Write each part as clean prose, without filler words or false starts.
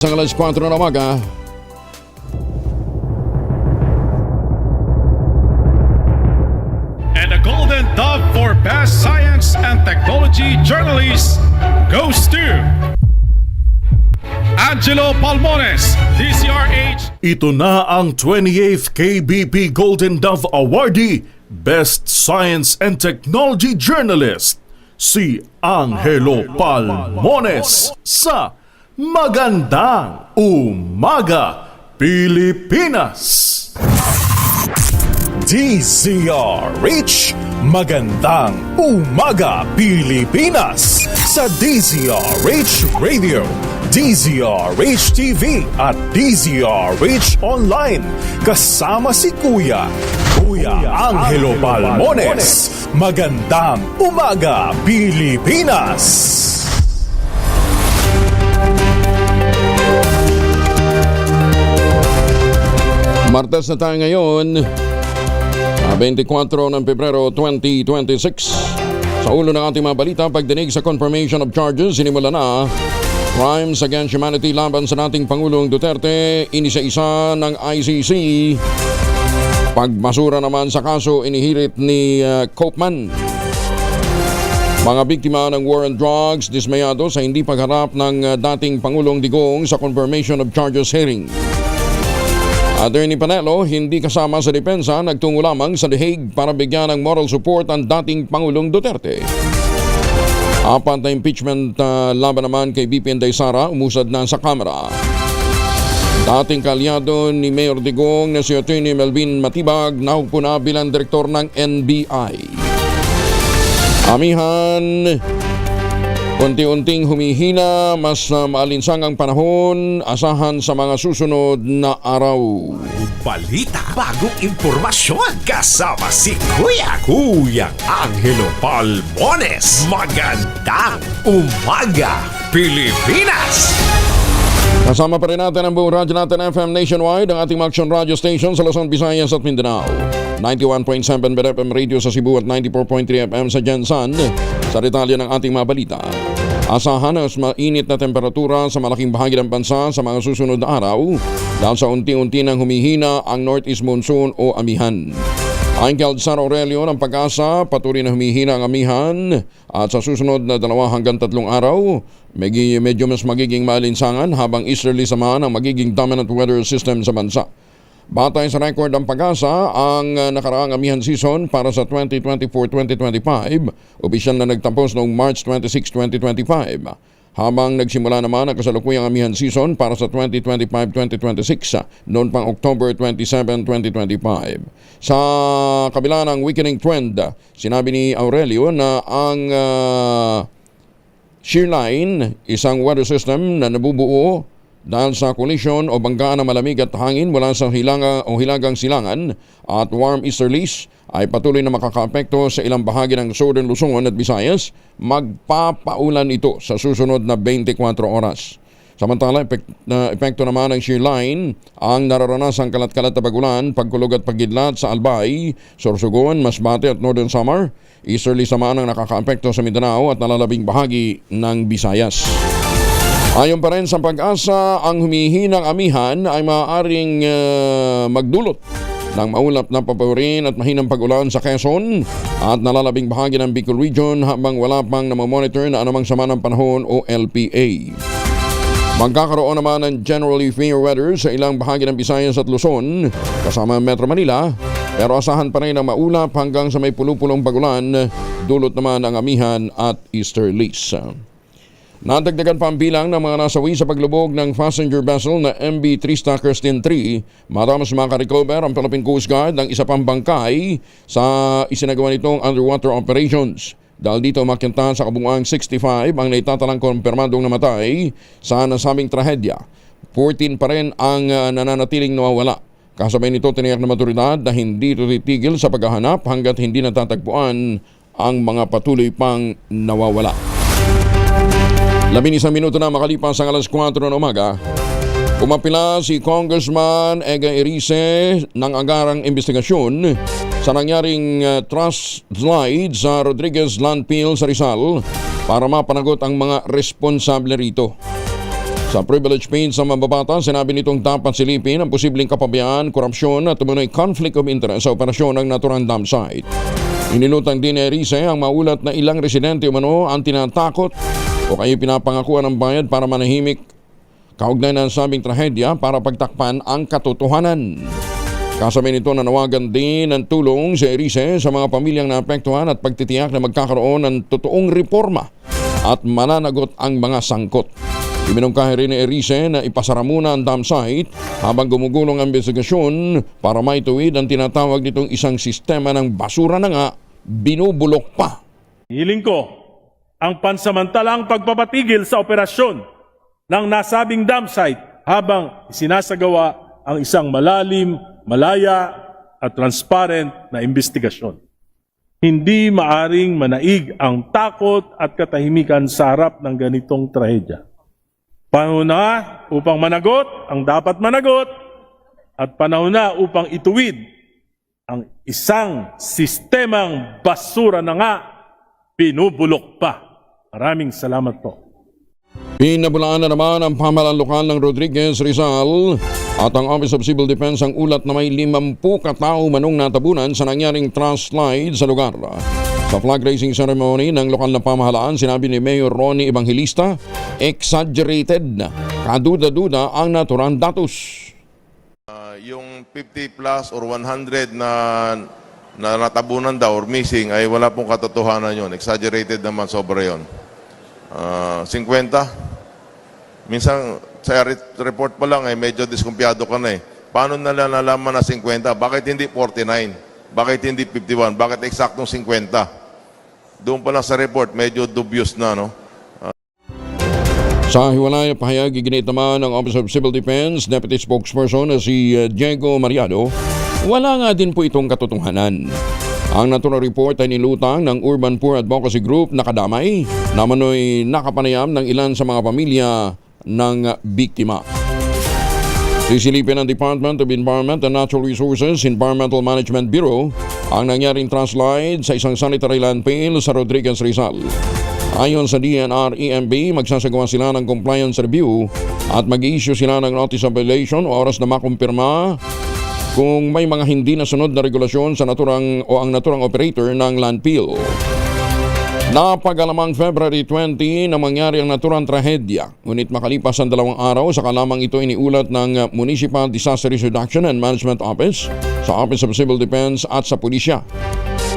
Sa alas 4 na umaga, and the Golden Dove for Best Science and Technology Journalist goes to Angelo Palmones, DCRH. Ito na ang 28th KBP Golden Dove Awardee, Best Science and Technology Journalist, si Angelo Palmones sa Magandang Umaga, Pilipinas! DZRH, Magandang Umaga, Pilipinas! Sa DZRH Radio, DZRH TV at DZRH Online. Kasama si Kuya Angelo Palmones. Magandang Umaga, Pilipinas! Martes na tayo ngayon, 24 ng Pebrero 2026. Sa ulo ng ating mga balita, pagdinig sa confirmation of charges, sinimula na crimes against humanity laban sa nating Pangulong Duterte, inisa-isa ng ICC. Pagmasura naman sa kaso, inihirit ni Koopman. Mga biktima ng war on drugs, dismayado sa hindi pagharap ng dating Pangulong Digong sa confirmation of charges hearing. Attorney Panelo, hindi kasama sa depensa, nagtungo lamang sa The Hague para bigyan ng moral support ang dating Pangulong Duterte. Apat na impeachment laban naman kay BP Inday Sara umusad na sa Kamara. Dating kalyado ni Mayor Digong na si Attorney Melvin Matibag nahupo na bilang direktor ng NBI. Amihan, unti-unting humihina, mas maalinsang ang panahon, asahan sa mga susunod na araw. Balita, bagong impormasyon, kasama si Kuya Angelo Palmones. Magandang Umaga, Pilipinas! Kasama pa rin natin ang buong radyo natin FM nationwide, ang ating action radio station sa Luzon, Visayas at Mindanao. 91.7 FM radio sa Cebu at 94.3 FM sa Jensan. Sa detalye ng ating mga balita, asahan ang mainit na temperatura sa malaking bahagi ng bansa sa mga susunod na araw dahil sa unti-unti nang humihina ang Northeast Monsoon o amihan. Ayon kay San Aurelio ng Pag-asa, patuloy na humihina ang amihan at sa susunod na 2 hanggang 3 araw, medyo mas magiging maalinsangan habang easterly samahan ang magiging dominant weather system sa bansa. Batay sa record ng Pag-asa, ang nakaraang amihan season para sa 2024-2025, opisyal na nagtapos noong March 26, 2025. Habang nagsimula naman ang kasalukuyang amihan season para sa 2025-2026 noon pang October 27, 2025. Sa kabila ng weakening trend, sinabi ni Aurelio na ang shear line, isang weather system na nabubuo dahil sa collision o banggaan ng malamig at hangin mula sa hilagang silangan at warm easterlies ay patuloy na makakaapekto sa ilang bahagi ng Southern Luzon at Visayas. Magpapaulan ito sa susunod na 24 oras. Samantala, epekto naman ng shear line ang nararanasang kalat-kalat na bagulan, pagkulog at pagidlat sa Albay, Sorsogon, Masbate at Northern Samar. Easterly samaan ang nakakaapekto sa Mindanao at nalalabing bahagi ng Visayas. Ayon pa rin sa Pag-asa, ang humihinang amihan ay maaaring magdulot ng maulap na papawirin at mahinang pag-ulan sa Quezon at nalalabing bahagi ng Bicol Region habang wala pang namamonitor na anumang sama ng panahon o LPA. Magkakaroon naman ng generally fair weather sa ilang bahagi ng Visayas at Luzon kasama Metro Manila, pero asahan pa rin ang maulap hanggang sa may pulupulong pagulan, dulot naman ang amihan at easterlies. Nadagdagan pa ang bilang ng mga nasawi sa paglubog ng passenger vessel na MV Trista Kirsten 3 matapos makarecover ang Philippine Coast Guard ng isa pang bangkay sa isinagawa nitong underwater operations. Dahil dito makinta sa kabuuang 65 ang naitatalang kumpirmadong namatay sa nasabing trahedya. 14 pa rin ang nananatiling nawawala. Kasabay nito tiniyak na maturidad na hindi ito titigil sa paghahanap hanggat hindi natatagpuan ang mga patuloy pang nawawala. 11 minuto na makalipas ang alas 4 ng umaga. Pumapila si Congressman Ega Erice ng agarang investigasyon sa nangyaring trust slide sa Rodriguez Landfill sa Rizal para mapanagot ang mga responsable rito. Sa privilege page sa mababata, sinabi nitong dapat silipin ang posibleng kapabayaan, korupsyon at tumunoy conflict of interest sa operasyon ng naturang dam site. Inilutang din ni Erice ang maulat na ilang residente umano ang tinatakot o kaya pinapangakuan ng bayad para manahimik kaugnay ng sabing trahedya para pagtakpan ang katotohanan. Kasabay nito nanawagan din ng tulong si Erice sa mga pamilyang naapektuhan at pagtitiyak na magkakaroon ng totoong reforma at mananagot ang mga sangkot. Iminungkahi rin ni Erice na ipasara muna ang dam site habang gumugulong ang investigasyon para maituwid ang tinatawag nitong isang sistema ng basura na nga binubulok pa. Hiling ko ang pansamantalang pagpapatigil sa operasyon ng nasabing dam site habang isinasagawa ang isang malalim, malaya at transparent na investigasyon. Hindi maaring manaig ang takot at katahimikan sa harap ng ganitong trahedya. Panahon na upang managot ang dapat managot at panahon na upang ituwid ang isang sistemang basura na nga binubulok pa. Maraming salamat po. Pinabulaan na naman ang pamahalaan lokal ng Rodriguez, Rizal at ang Office of Civil Defense ang ulat na may 50 katao manong natabunan sa nangyaring trust slide sa lugar. Sa flag raising ceremony ng lokal na pamahalaan, sinabi ni Mayor Ronnie Evangelista, exaggerated na kaduda-duda ang naturang datos. Yung 50 plus or 100 na natabunan daw or missing ay wala pong katotohanan yun. Exaggerated naman, sobra yun. 50. Minsan sa report pa lang medyo diskumpiyado ka na eh. Paano nalalaman na 50? Bakit hindi 49? Bakit hindi 51? Bakit eksaktong 50? Doon pa lang sa report, medyo dubious na, no? Sa hiwalay na pahayag, iginit naman ng Office of Civil Defense Deputy Spokesperson na si Diego Mariado, wala nga din po itong katotohanan. Ang naturang report ay nilutang ng Urban Poor Advocacy Group na kadamay na manoy nakapanayam ng ilan sa mga pamilya ng biktima. Sisilipin ng Department of Environment and Natural Resources Environmental Management Bureau ang nangyaring translide sa isang sanitary landfill sa Rodriguez, Rizal. Ayon sa DNR-EMB, magsasagawa sila ng compliance review at mag-i-issue sila ng notice of violation o oras na makumpirma kung may mga hindi nasunod na regulasyon sa naturang o ang naturang operator ng landfill. Napagalamang February 20 na mangyari ang naturang trahedya. Ngunit makalipas ang 2 araw, saka lamang ito iniulat ng Municipal Disaster Risk Reduction and Management Office sa Office of Civil Defense at sa pulisya.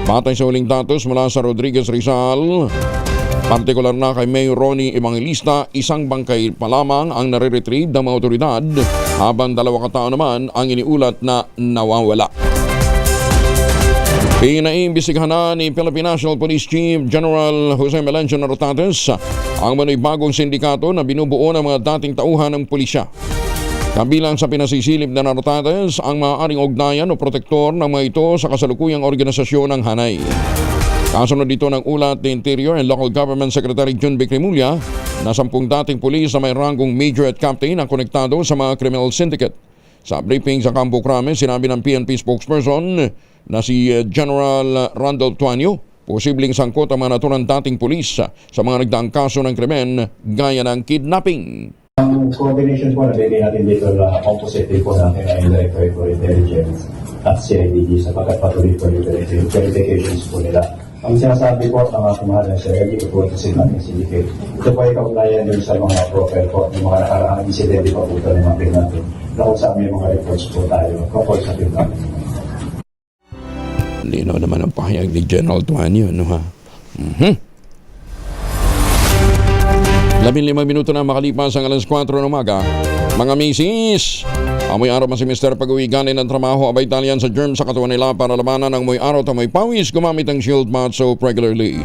Batay sa huling datos mula sa Rodriguez, Rizal, partikular na kay Mayor Ronnie Evangelista, isang bangkay pa lamang ang nare-retrieve ng mga otoridad habang 2 katao naman ang iniulat na nawawala. Pinaimbestigahan na ni Philippine National Police Chief General Jose Melencio Nartates ang manoy bagong sindikato na binubuo ng mga dating tauhan ng pulisya. Kabilang sa pinasisilip na Nartates ang maaaring ugnayan o protektor ng mga ito sa kasalukuyang organisasyon ng Hanay. Kasunod dito ng ulat ni Interior and Local Government Secretary Jun Bicrimulya na 10 dating pulis na may ranggong major at captain ang konektado sa mga criminal syndicate. Sa briefing sa Campo Crame, sinabi ng PNP spokesperson na si General Randolph Tuanyo, posibleng sangkot ang mga naturang dating pulis sa mga nagdaang kaso ng krimen gaya ng kidnapping. Ang coordination po na bigay natin dito na opposite din po natin ay Director for Intelligence at CIDG sapagkat patuloy po yung verifications po nila. Ang sinasabi po ng ating mahal na Sir Eddie, iputasin natin syndicate. Ito po ay kaugnayan din sa mga profile po, ng mga nakaraang insidente pa po ito ng mga natin na kung saan may mga reports po tayo, kapag sa natin. Lino naman ang pahayag ni General Tuanyo, no ha? 15 minuto na makalipas ang alas 4 ng umaga. Mga misis, amoy araw man si Mr. pag-uwi galing ng trabaho, abay talian sa germ sa katawan nila para labanan ng amoy araw at amoy pawis, gumamit ang Shield Bath Soap regularly.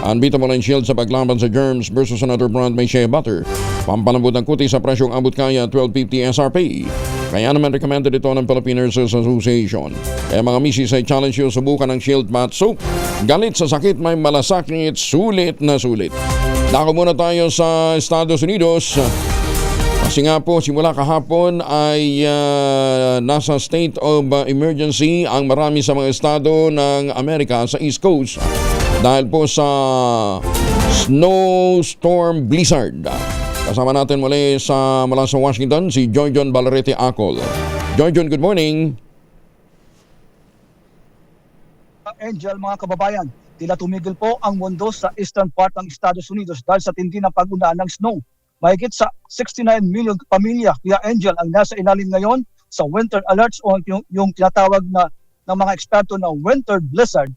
Unbeatable ang Shield sa paglaban sa germs versus another brand may shea butter. Pampalambot ng kuti sa presyong abot kaya 12.50 SRP. Kaya naman recommended ito ng Philippine Nurses Association. Kaya mga misis ay challenge yung subukan ng Shield Bath Soap. Galit sa sakit, may malasakit, sulit na sulit. Dako muna tayo sa Estados Unidos. Kasi nga po, simula kahapon ay nasa state of emergency ang marami sa mga estado ng Amerika sa East Coast dahil po sa snowstorm blizzard. Kasama natin muli mula sa Washington si Joy John Balarete Acol. Joy John, good morning. Angel, mga kababayan, tila tumigil po ang mundo sa eastern part ng Estados Unidos dahil sa tindi ng pag-ulan ng snow. Mahigit sa 69 million pamilya, Kuya Angel, ang nasa ilalim ngayon sa winter alerts o yung tinatawag na ng mga eksperto na winter blizzard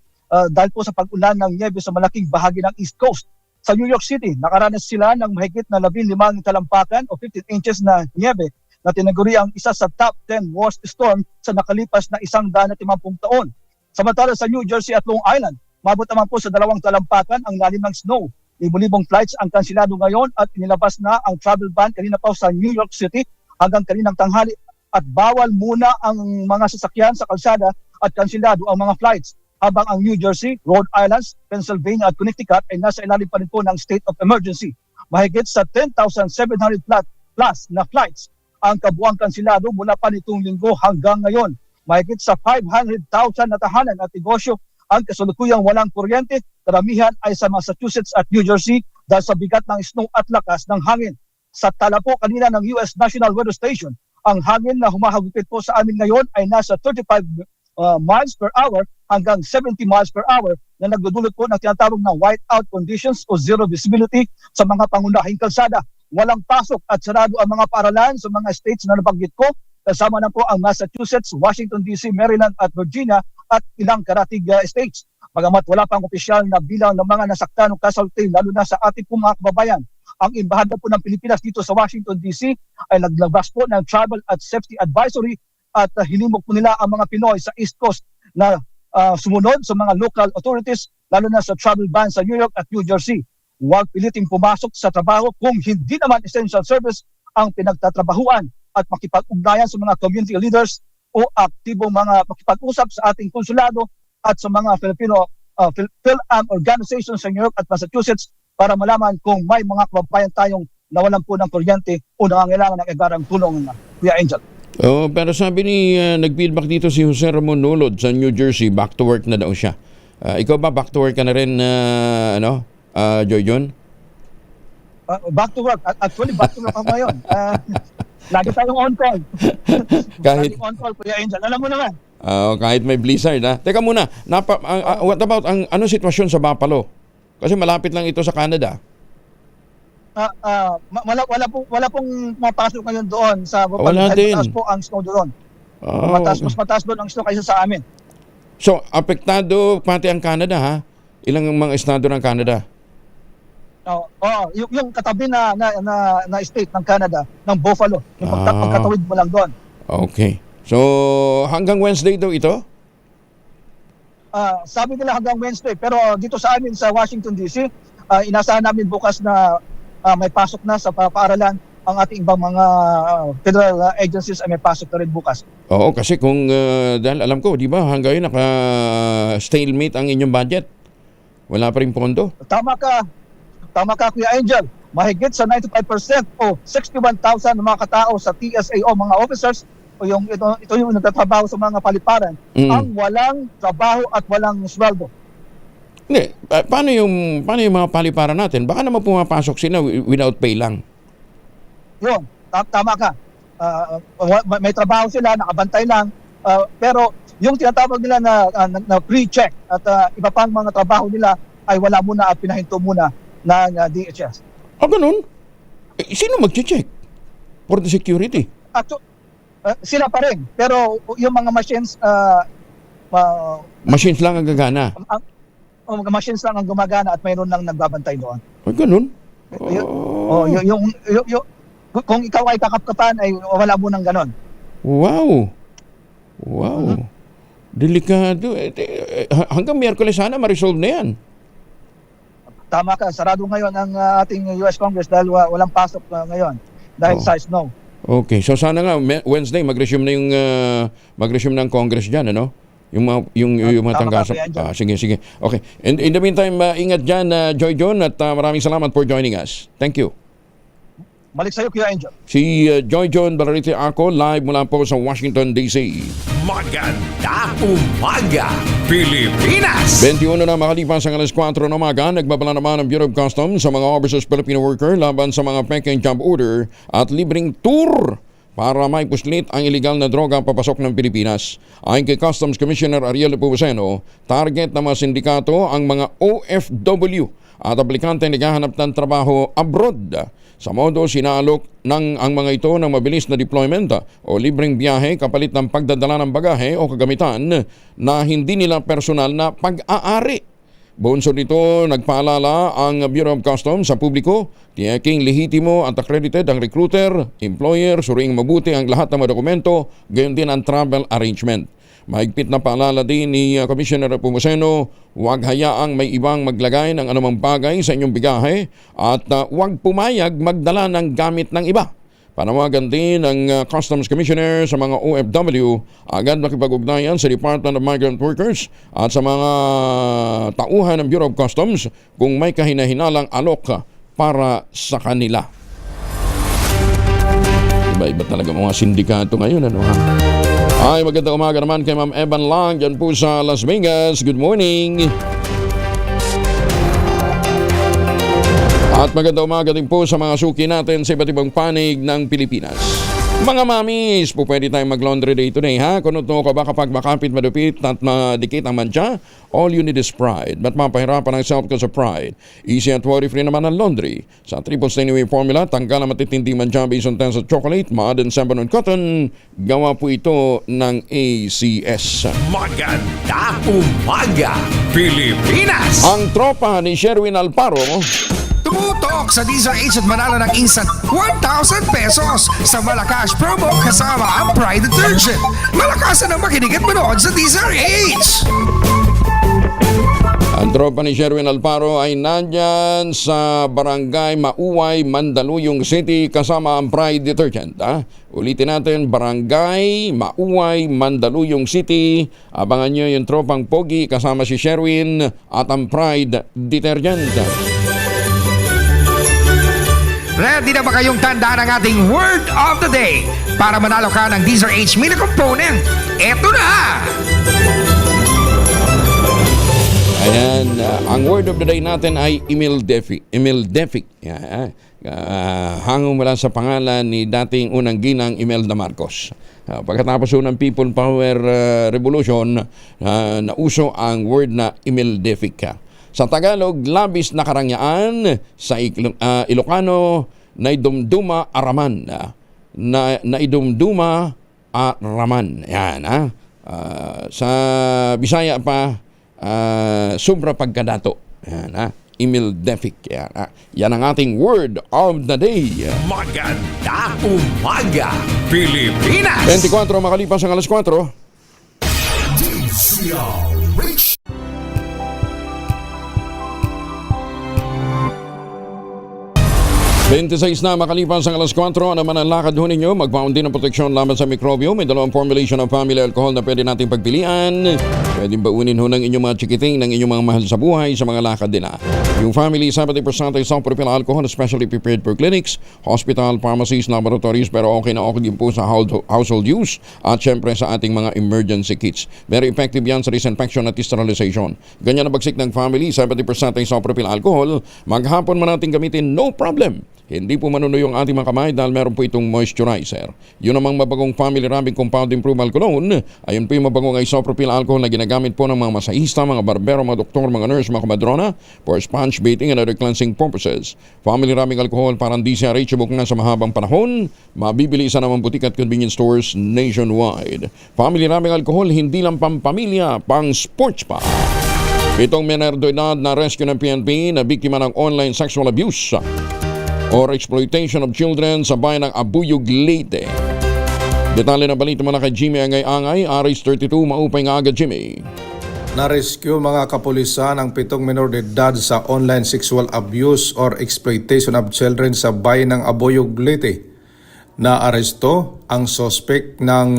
dahil po sa pag-ulan ng niebe sa malaking bahagi ng East Coast. Sa New York City, nakaranas sila ng mahigit na 15 talampakan o 15 inches na niebe na tinaguri ang isa sa top 10 worst storm sa nakalipas na 150 taon. Samantala sa New Jersey at Long Island, mabot naman po sa 2 talampakan ang lalim ng snow. Libo-libong flights ang kansilado ngayon at inilabas na ang travel ban kanina pa sa New York City hanggang kaninang tanghali at bawal muna ang mga sasakyan sa kalsada at kansilado ang mga flights. Habang ang New Jersey, Rhode Island, Pennsylvania at Connecticut ay nasa ilalim pa rin po ng state of emergency. Mahigit sa 10,700 plus na flights ang kabuang kansilado mula pa nitong linggo hanggang ngayon. Mahigit sa 500,000 na tahanan at negosyo ang kasalukuyang walang kuryente. Karamihan ay sa Massachusetts at New Jersey dahil sa bigat ng snow at lakas ng hangin. Sa tala po kanina ng US National Weather Station, ang hangin na humahagupit po sa amin ngayon ay nasa 35 miles per hour hanggang 70 miles per hour na nagdudulot po ng tinatawag na whiteout conditions o zero visibility sa mga pangunahing kalsada. Walang pasok at sarado ang mga paaralan sa mga states na nabanggit ko. Kasama na po ang Massachusetts, Washington DC, Maryland at Virginia at ilang karatig states. Bagamat wala pang opisyal na bilang ng mga nasaktan o casualty lalo na sa ating pong mga kababayan. Ang embahada po ng Pilipinas dito sa Washington DC ay naglabas po ng travel at safety advisory at hinimok po nila ang mga Pinoy sa East Coast na sumunod sa mga local authorities lalo na sa travel ban sa New York at New Jersey. Huwag piliting pumasok sa trabaho kung hindi naman essential service ang pinagtatrabahuan at makipag-ugnayan sa mga community leaders o aktibong mga makipag-usap sa ating konsulado at sa mga Filipino PhilAm organizations sa New York at Massachusetts para malaman kung may mga kababayan tayong nawalan po ng kuryente o nangangailangan ng agarang tulong, Kuya Angel. Oh, pero sabi ni nag-feedback dito si Jose Ramon Nulod sa New Jersey, back to work na daw siya. Ikaw ba back to work ka na rin, Joy John? Back to work. Actually, back to work ako ngayon. Lagi tayong on-call. Kahit Lagi on-call, Kuya Angel. Alam mo naman. kahit may blizzard, ha? Teka muna, what about ano sitwasyon sa Buffalo? Kasi malapit lang ito sa Canada. Wala pong mapasok ngayon doon sa Wala din. mataas po ang snow doon. Mas mataas doon ang snow kaysa sa amin. So, apektado pati ang Canada, ha? Ilang mga estado ng Canada? Yung katabi na state ng Canada, ng Buffalo. Yung pagkatawid mo lang doon. Okay. So, hanggang Wednesday daw ito? Sabi nila hanggang Wednesday. Pero dito sa amin sa Washington DC, inasahan namin bukas na may pasok na sa paaralan. Ang ating ibang mga federal agencies ay may pasok na rin bukas. Oo, kasi kung, dahil alam ko, di ba, hanggang yun naka-stalemate ang inyong budget. Wala pa rin pondo. Tama ka, Kuya Angel. Mahigit sa 95% o 61,000 na mga katao sa TSA o mga officers o ito yung nagtatrabaho sa mga paliparan ang walang trabaho at walang sweldo. Hindi, paano yung mga paliparan natin? Baka naman pumapasok sila without pay lang. Yun, tama ka. May trabaho sila, nakabantay lang. Pero yung tinatawag nila na pre-check at iba pang mga trabaho nila ay wala muna at pinahinto muna ng DHS. Ganun? Sino mag-check? For the security? Sila pa rin. Pero yung mga machines... machines lang ang gagana? Mga machines lang ang gumagana at mayroon lang nagbabantay doon. Ganun? Kung ikaw ay kakapkapan, ay wala mo ng ganon. Wow. Delikado. Hanggang Miyerkules sana ma-resolve na yan. Tama ka. Sarado ngayon ang ating US Congress dahil walang pasok ngayon dahil sa snow. Okay. So sana nga Wednesday mag-resume na yung mag-resume ng Congress diyan, ano? Yung mga tanggasap. Sige. Okay. In the meantime, ingat diyan, Joy John, at maraming salamat for joining us. Thank you. Balik sa iyo, Kuya Angel. Si Joy John Balarite ako, live mula po sa Washington, D.C. Magandang umaga, Pilipinas! 21 na makalipas ang alas 4 ng umaga, nagbabala naman ang Bureau of Customs sa mga overseas Filipino worker laban sa mga peking job order at libreng tour para may puslit ang iligal na droga papasok ng Pilipinas. Ayon kay Customs Commissioner Ariel Pumaseno, target ng mga sindikato ang mga OFW at aplikante naghahanap ng trabaho abroad. Sa modo, sinaalok ng ang mga ito ng mabilis na deployment o libreng biyahe kapalit ng pagdadala ng bagahe o kagamitan na hindi nila personal na pag-aari. Bunsod nito, nagpaalala ang Bureau of Customs sa publiko, tiyaking lehitimo at accredited ang recruiter, employer, suriing mabuti ang lahat ng mga dokumento, gayon din ang travel arrangement. Mahigpit na paalala din ni Commissioner Pumaseno, huwag hayaang may ibang maglagay ng anumang bagay sa inyong bigahe at huwag pumayag magdala ng gamit ng iba. Panawagan din ng Customs Commissioner sa mga OFW agad makipag-ugnayan sa Department of Migrant Workers at sa mga tauhan ng Bureau of Customs kung may kahinahinalang alok para sa kanila. Iba-iba talaga mga sindikato ngayon, ano ha? Ay, magandang umaga naman kay Ma'am Evan Lang dyan po sa Las Vegas. Good morning! At magandang umaga din po sa mga suki natin sa iba't ibang panig ng Pilipinas. Mga mamis, po pwede tayong mag-laundry day today ha. Kung ito ka ba kapag makapit, madupit at madikit ang mantsa, all you need is Pride. Ba't mapahirapan ang self ko sa Pride? Easy at worry-free naman ang laundry. Sa triple stain away formula, tanggal ang matitinding mantsa based on tense of chocolate, mud and sabon on cotton. Gawa po ito ng ACS. Magandang umaga, Pilipinas! Ang tropa ni Sherwin Alparo, Tumutok sa DZRH at manalo ng instant 1,000 pesos sa Malakas promo kasama ang Pride Detergent. Malakasan ang makinig at manood sa DZRH! ang tropa ni Sherwin Alparo ay nandyan sa Barangay Mauway, Mandaluyong City kasama ang Pride Detergent. Ulitin natin, Barangay Mauway, Mandaluyong City. Abangan nyo yung tropang Pogi kasama si Sherwin at ang Pride Detergent. Ready na ba kayong tandaan ang ating Word of the Day para manalo ka ng DZRH Mini Component? Eto na! Ayan, ang word of the day natin ay Imeldefic. Hangong mula sa pangalan ni dating unang ginang Imelda Marcos. Pagkatapos ng People Power Revolution, nauso ang word na Imeldefic. Sa Tagalog, labis na karangyaan. Sa Ilocano, naidumduma araman. Naidumduma araman. Yan, sa Bisaya pa, sobra pagkadato. Yan, Imeldefic. Yan ang ating word of the day. Magandang umaga, Pilipinas! 24 makalipas ang alas 4. DZRH 26 na makalipas ang alas 4. Ano man ang lakad ho ninyo, magpaon din ng proteksyon laban sa mikrobyo. May dalawang formulation ng family alcohol na pwede nating pagpilian. Pwede baunin ho ng inyong mga chikiting, ng inyong mga mahal sa buhay sa mga lakad nila. Yung family, 70% isopropyl alcohol, especially prepared for clinics, hospital, pharmacies, laboratories, pero okay na okay din po sa household use at syempre sa ating mga emergency kits. Very effective yan sa disinfection at sterilization. Ganyan na bagsik ng family, 70% isopropyl alcohol. Maghapon man natin gamitin, no problem. Hindi po manuno yung ating mga kamay dahil meron po itong moisturizer. Yun namang mabagong family rubbing compound improvement cologne. Ayun po yung mabagong isopropyl alcohol na ginagamit po ng mga masahista, mga barbero, mga doktor, mga nurse, mga kamadrona for sponge bathing and other cleansing purposes. Family rubbing alcohol parang DZRH subok na sa mahabang panahon. Mabibili sa namang butik at convenience stores nationwide. Family rubbing alcohol hindi lang pampamilya, pang sports pa. Itong menor de edad na rescue ng PNP na biktima ng online sexual abuse or exploitation of children sa bayan ng Abuyog, Leyte. Detalye na balita mula kay Jimmy Angay-Angay, RH32, maupay nga agad Jimmy. Na-rescue mga kapulisan ang 7 minor de edad sa online sexual abuse or exploitation of children sa bayan ng Abuyog, Leyte. Na-aresto ang suspect ng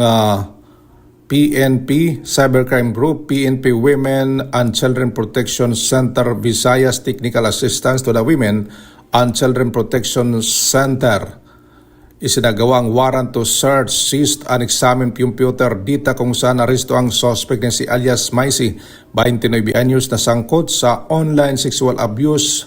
PNP Cybercrime Group, PNP Women and Children Protection Center Visayas Technical Assistance to the Women and Children Protection Center isinagawang warrant to search, seized and examined computer data kung saan aresto ang suspect na si alias Maisi, 29 anyos na sangkot sa online sexual abuse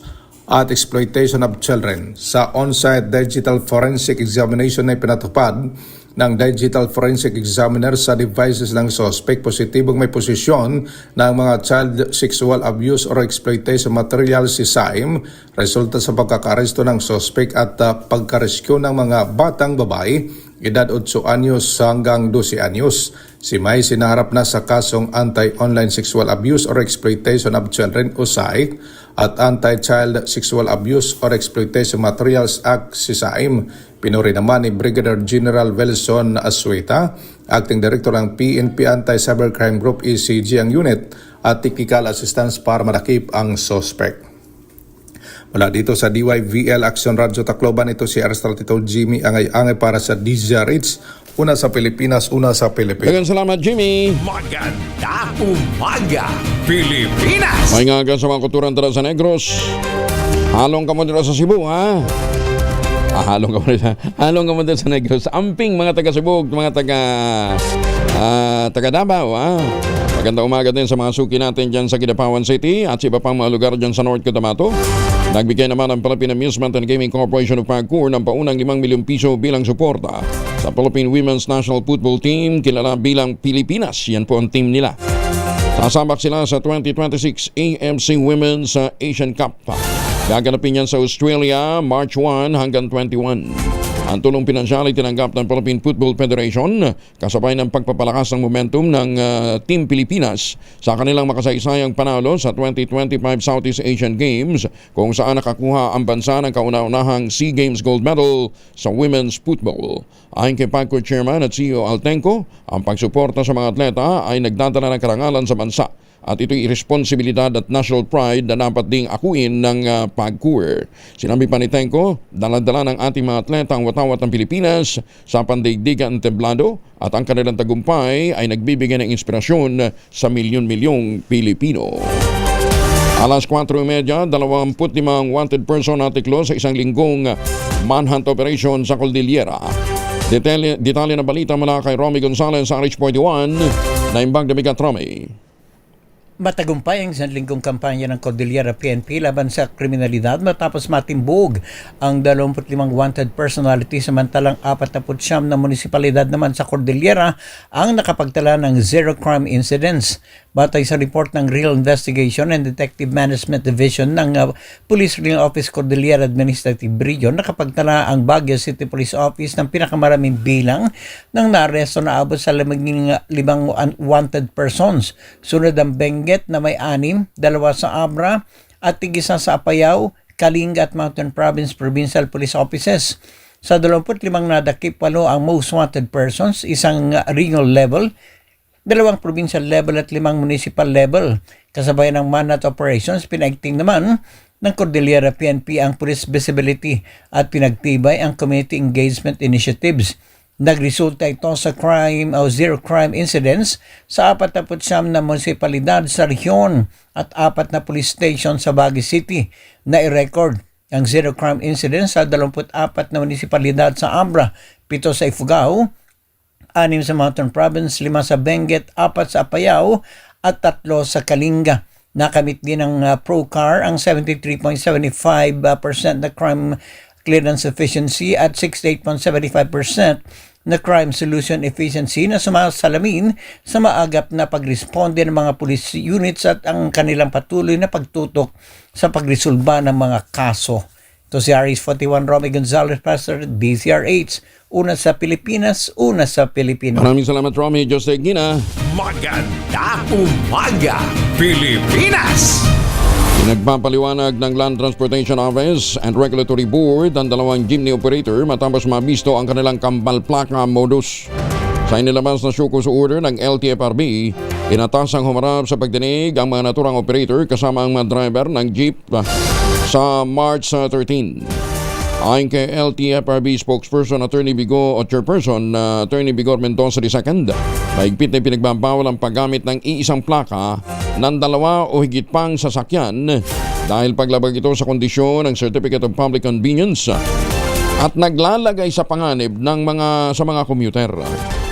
at exploitation of children. Sa on-site digital forensic examination na pinatupad ng digital forensic examiner sa devices ng suspect, positibong may posisyon ng mga child sexual abuse or exploitation materials si Saim, resulta sa pagkakaresto ng suspect at pagkarescue ng mga batang babae, edad 8 anyos hanggang 12 anyos. Si May sinaharap na sa kasong Anti-Online Sexual Abuse or Exploitation of Children o SAIC at Anti-Child Sexual Abuse or Exploitation Materials Act si Saim. Pinuri naman ni Brigadier General Wilson Asueta, Acting Director ng PNP Anti-Cybercrime Group ECG ang unit at technical assistance para madakip ang suspect. Mula dito sa DYVL Action Radio Tacloban, ito si Arstratito Jimmy Angay-Angay para sa DZRH. Una sa Pilipinas, una sa Pilipinas. Daghang salamat, Jimmy. Magandang umaga, Pilipinas! May nga sa mga kuturan tara sa Negros. Halong ka mo dito sa Cebu, ha? Halong ka mo dito sa Negros. Amping mga taga Cebu, mga taga Davao, ha? Magandang umaga din sa mga suki natin dyan sa Kidapawan City at sa iba pang mga lugar dyan sa North Cotabato. Nagbigay naman ang Philippine Amusement and Gaming Corporation of PAGCOR ng paunang 5 milyong piso bilang suporta sa Philippine Women's National Football Team, kilala bilang Pilipinas. Yan po ang team nila. Sasabak sila sa 2026 AFC Women's Asian Cup. Gaganapin yan sa Australia, March 1 hanggang 21. Ang tulong pinansyal ay tinanggap ng Philippine Football Federation kasabay ng pagpapalakas ng momentum ng Team Pilipinas sa kanilang makasaysayang panalo sa 2025 Southeast Asian Games kung saan nakakuha ang bansa ng kauna-unahang SEA Games Gold Medal sa women's football. Ayon kay PAGCOR Chairman at CEO Altenco, ang pagsuporta sa mga atleta ay nagdadala ng karangalan sa bansa at ito'y responsibilidad at national pride na dapat ding akuin ng PAGCOR. Sinabi pa ni Tenco, dala-dala ng ating mga atleta ang watawat ng Pilipinas sa pandaigdigan ng templado at ang kanilang tagumpay ay nagbibigay ng inspirasyon sa milyon-milyong Pilipino. Alas 4:30, 25 wanted person natiklo sa isang linggong manhunt operation sa Cordillera. Detalye na balita mula kay Romy Gonzalez sa RH41 na Imbang Damigat Romy. Matagumpay ang isang linggong kampanya ng Cordillera PNP laban sa kriminalidad matapos matimbog ang 25 wanted personality, samantalang 49 na munisipalidad naman sa Cordillera ang nakapagtala ng zero crime incidents. Batay sa report ng Real Investigation and Detective Management Division ng Police Regional Office Cordillera Administrative Region, nakapagtala ang Baguio City Police Office ng pinakamaraming bilang ng naaresto na abot sa 5 wanted persons. Sunod ang Benguet na may 6, 2 sa Abra at tig-1 sa Apayao, Kalinga at Mountain Province Provincial Police Offices. Sa 25 nadakip, 8 ang most wanted persons, 1 regional level, 2 provincial level at 5 municipal level. Kasabay ng manhunt operations, pinaigting naman ng Cordillera PNP ang police visibility at pinagtibay ang community engagement initiatives. Nagresulta ito sa crime o zero crime incidents sa 49 na munisipalidad sa rehiyon at 4 na police station sa Baguio City na i-record. Ang zero crime incidents sa 24 na munisipalidad sa Abra, 7 sa Ifugao, 6 sa Mountain Province, 5 sa Benguet, 4 sa Apayao at 3 sa Kalinga. Nakamit din ng ProCar ang 73.75% na crime clearance efficiency at 68.75% na crime solution efficiency na sumasalamin sa maagap na pagresponde ng mga police units at ang kanilang patuloy na pagtutok sa pagresolba ng mga kaso. Ito si RH41 Romy Gonzalez, Pastor DCRH. Una sa Pilipinas, una sa Pilipinas. Maraming salamat, Romy. Diyos Gina. Magandang umaga, Pilipinas! Nagpapaliwanag ng Land Transportation Office and Regulatory Board ang 2 jeepney operator matapos mabisto ang kanilang kambal plaka modus. Sa inilabas na Showcause order ng LTFRB, inatasang humarap sa pagdinig ang mga naturang operator kasama ang mga driver ng jeep sa March 13. Ayon kay LTFRB spokesperson Attorney Bigo o Chairperson Attorney Bigor Mendoza II, mahigpit na pinagbabawal ang paggamit ng iisang plaka ng 2 o higit pang sasakyan dahil paglabag ito sa kondisyon ng Certificate of Public Convenience. at naglalagay sa panganib ng sa mga commuter.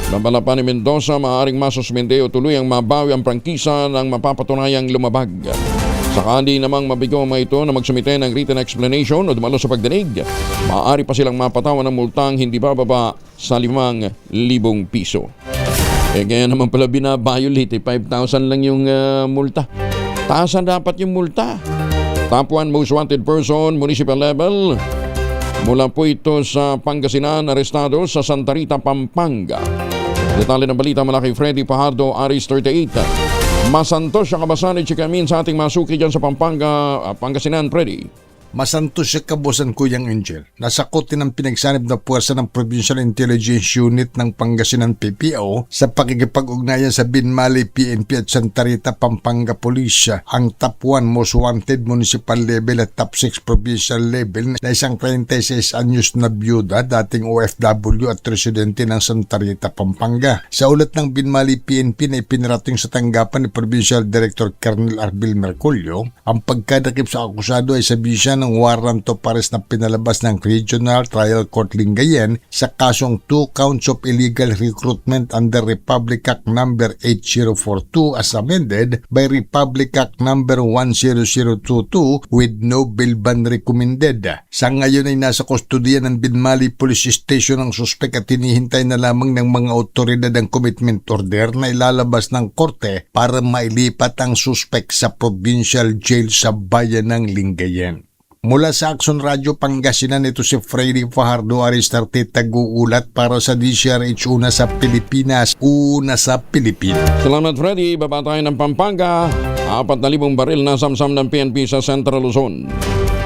Babala pa ni Mendoza, maaaring masuspende o tuluyang mabawi ang prangkisa ng mapapatunayang lumabag. Sakali namang mabigo mga ito na magsumite ng written explanation o dumalo sa pagdinig, maaari pa silang mapatawan ng multang hindi bababa sa 5,000 piso. Kaya naman pala binabiolate, 5,000 lang yung multa. Taasan dapat yung multa. Top 1 most wanted person, municipal level. Mula po ito sa Pangasinan, arestado sa Santa Rita, Pampanga. Detalye ng balita mula kay Freddy Pajardo, Aris 38. Masantos siya kabasan ni Chikamin sa ating masuki dyan sa Pampanga, Pangasinan, Freddy. Masantos siya kabosan Kuyang Angel. Nasakotin ng pinagsanib na puwersa ng Provincial Intelligence Unit ng Pangasinan PPO sa pakikipag-ugnayan sa Binmali PNP at Santa Rita, Pampanga Police. Ang top 1 most wanted municipal level at top 6 provincial level na isang 36 anyos na byuda, dating OFW at residente ng Santa Rita, Pampanga. Sa ulat ng Binmali PNP na ipinarating sa tanggapan ni Provincial Director Colonel Arbil Merculio, ang pagkadakip sa akusado ay sabi siya ng warrant of arrest na pinalabas ng Regional Trial Court Lingayen sa kasong 2 counts of illegal recruitment under Republic Act No. 8042 as amended by Republic Act No. 10022 with no bail ban recommended. Sa ngayon ay nasa kustodiya ng Binmali Police Station ang suspek at hinihintay na lamang ng mga otoridad ang commitment order na ilalabas ng korte para mailipat ang suspek sa provincial jail sa bayan ng Lingayen. Mula sa Action Radio Pangasinan, ito si Freddy Fajardo, Aristarte, taguulat para sa DCRH, una sa Pilipinas. Salamat Freddy, baba tayo ng Pampanga. 4,000 baril na samsam ng PNP sa Central Luzon.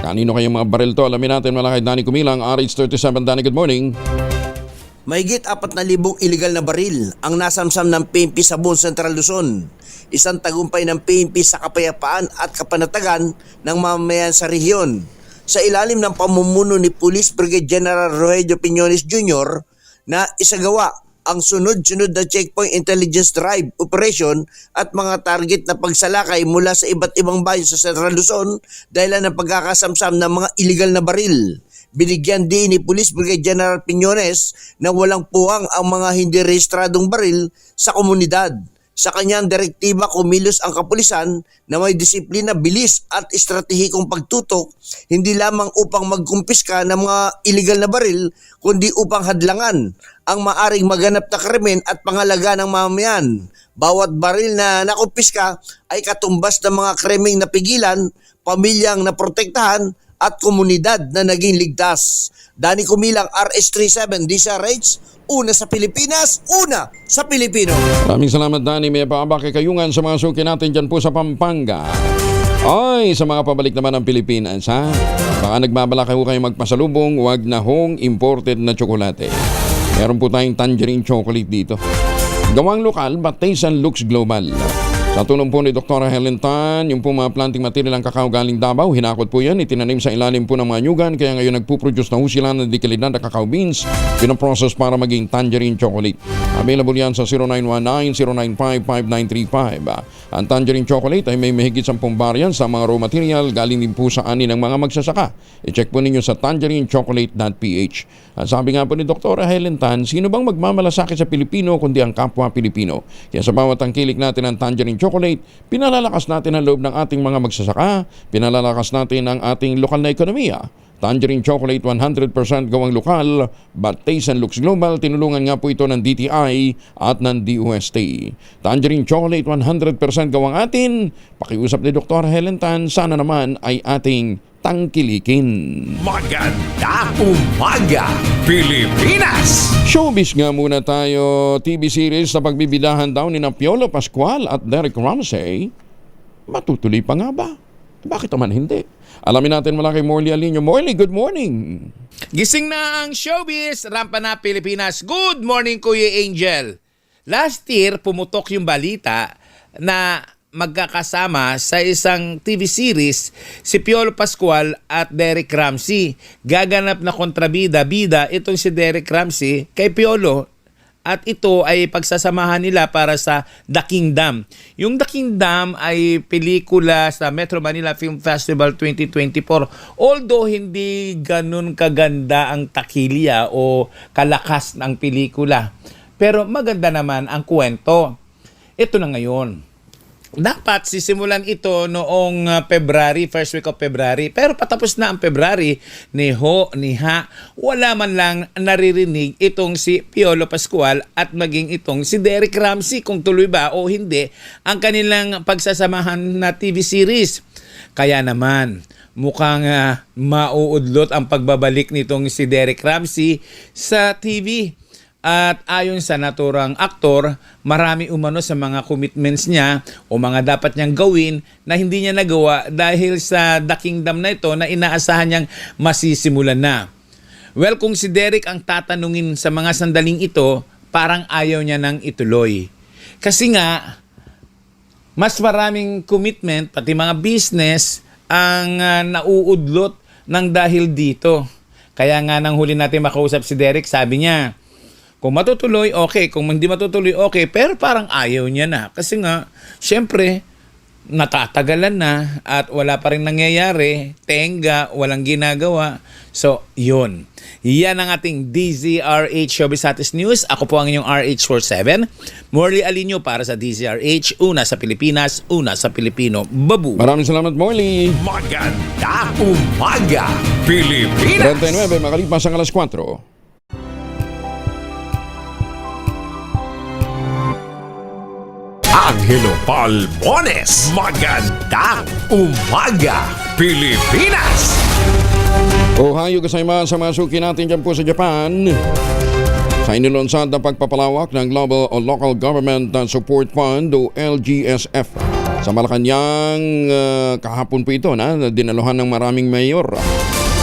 Kanino kayong mga baril to? Alamin natin mula kay Danny Kumilang, RH37. Danny, good morning. Mahigit 4,000 iligal na baril ang nasamsam ng PNP sa buong Central Luzon. Isang tagumpay ng PNP sa kapayapaan at kapanatagan ng mamamayan sa rehiyon. Sa ilalim ng pamumuno ni Police Brigade General Rogelio Piñones Jr. na isagawa ang sunod-sunod na checkpoint intelligence drive operation at mga target na pagsalakay mula sa iba't ibang bayan sa Central Luzon dahil ng pagkakasamsam ng mga iligal na baril. Binigyan din ni Police Brigade General Piñones na walang puwang ang mga hindi rehistradong baril sa komunidad. Sa kanyang direktiba, kumilos ang kapulisan na may disiplina, bilis at estratehikong pagtutok, hindi lamang upang magkumpiska ng mga iligal na baril, kundi upang hadlangan ang maaring maganap na krimen at pangalaga ng mamamayan. Bawat baril na nakumpiska ay katumbas ng mga krimeng napigilan, pamilyang naprotektahan at komunidad na naging ligtas. Danny Kumilang, RS37, DCRH, una sa Pilipinas, una sa Pilipino. Maraming salamat Danny, may paabake kayungan sa mga suki natin dyan po sa Pampanga. Ay, sa mga pabalik naman ng Pilipinas ha, baka nagbabala kayo magpasalubong, wag na hong imported na tsokolate. Meron po tayong tangerine chocolate dito. Gawang lokal, but taste and looks global. Sa tulong po ni Dr. Helen Tan, yung po mga planting material ng kakao galing Davao, hinakot po yan, itinanim sa ilalim po ng mga nyugan, kaya ngayon nagpuproduce na ho sila ng dekalidad na kakao beans, pinoprocess para maging tangerine chocolate. Available yan sa 0919-095-5935. Ang tangerine chocolate ay may mahigit 10 variant sa mga raw material, galing din po sa ani ng mga magsasaka. I-check po ninyo sa tangerinechocolate.ph. At sabi nga po ni Dr. Helen Tan, sino bang magmamalasakit sa Pilipino kundi ang kapwa Pilipino? Kaya sa bawat tangkilik natin ng tangerine chocolate, pinalalakas natin ang loob ng ating mga magsasaka, pinalalakas natin ang ating lokal na ekonomiya. Tangerine chocolate 100% gawang lokal, but taste and looks global. Tinulungan nga po ito ng DTI at ng DOST. Tangerine chocolate 100% gawang atin. Pakiusap ni Dr. Helen Tan, sana naman ay ating tangkilikin. Maganda umaga, Pilipinas! Showbiz nga muna tayo. TV series na pagbibidahan daw ni Piolo Pascual at Derek Ramsey. Matutuloy pa nga ba? Bakit naman hindi? Alamin natin mula kay Morley Alinio. Morley, good morning! Gising na ang showbiz, rampa na Pilipinas. Good morning, Kuya Angel. Last year, pumutok yung balita na magkakasama sa isang TV series si Piolo Pascual at Derek Ramsey. Gaganap na kontrabida-bida itong si Derek Ramsey kay Piolo At ito ay pagsasamahan nila para sa The Kingdom. Yung The Kingdom ay pelikula sa Metro Manila Film Festival 2024. Although hindi ganun kaganda ang takilya o kalakas ng pelikula. Pero maganda naman ang kwento. Ito na ngayon. Dapat sisimulan ito noong February, first week of February. Pero patapos na ang February, ni Ha, wala man lang naririnig itong si Piolo Pascual at maging itong si Derek Ramsey kung tuloy ba o hindi ang kanilang pagsasamahan na TV series. Kaya naman, mukhang mauudlot ang pagbabalik nitong si Derek Ramsey sa TV. At ayon sa naturang aktor, marami umano sa mga commitments niya o mga dapat niyang gawin na hindi niya nagawa dahil sa The Kingdom na ito na inaasahan niyang masisimulan na. Well, kung si Derek ang tatanungin sa mga sandaling ito, parang ayaw niya nang ituloy. Kasi nga, mas maraming commitment, pati mga business, ang nauudlot ng dahil dito. Kaya nga nang huli natin makausap si Derek, sabi niya, kung matutuloy, okay. Kung hindi matutuloy, okay. Pero parang ayaw niya na. Kasi nga, syempre, natatagalan na at wala pa rin nangyayari. Tenga, walang ginagawa. So, yun. Yan ang ating DZRH Showbiz Status News. Ako po ang inyong RH47. Morley Alinio para sa DZRH. Una sa Pilipinas, una sa Pilipino. Babu. Maraming salamat, Morley. Maganda umaga, Pilipinas. 39, makalipas ang alas 4. Angelo Palmones. Magandang umaga, Pilipinas. Ohayo kasayma sa masuki natin dyan po sa Japan. Sa inilunsad na pagpapalawak ng Global o Local Government Support Fund o LGSF. Sa Malacanang kahapon po ito na dinaluhan ng maraming mayor.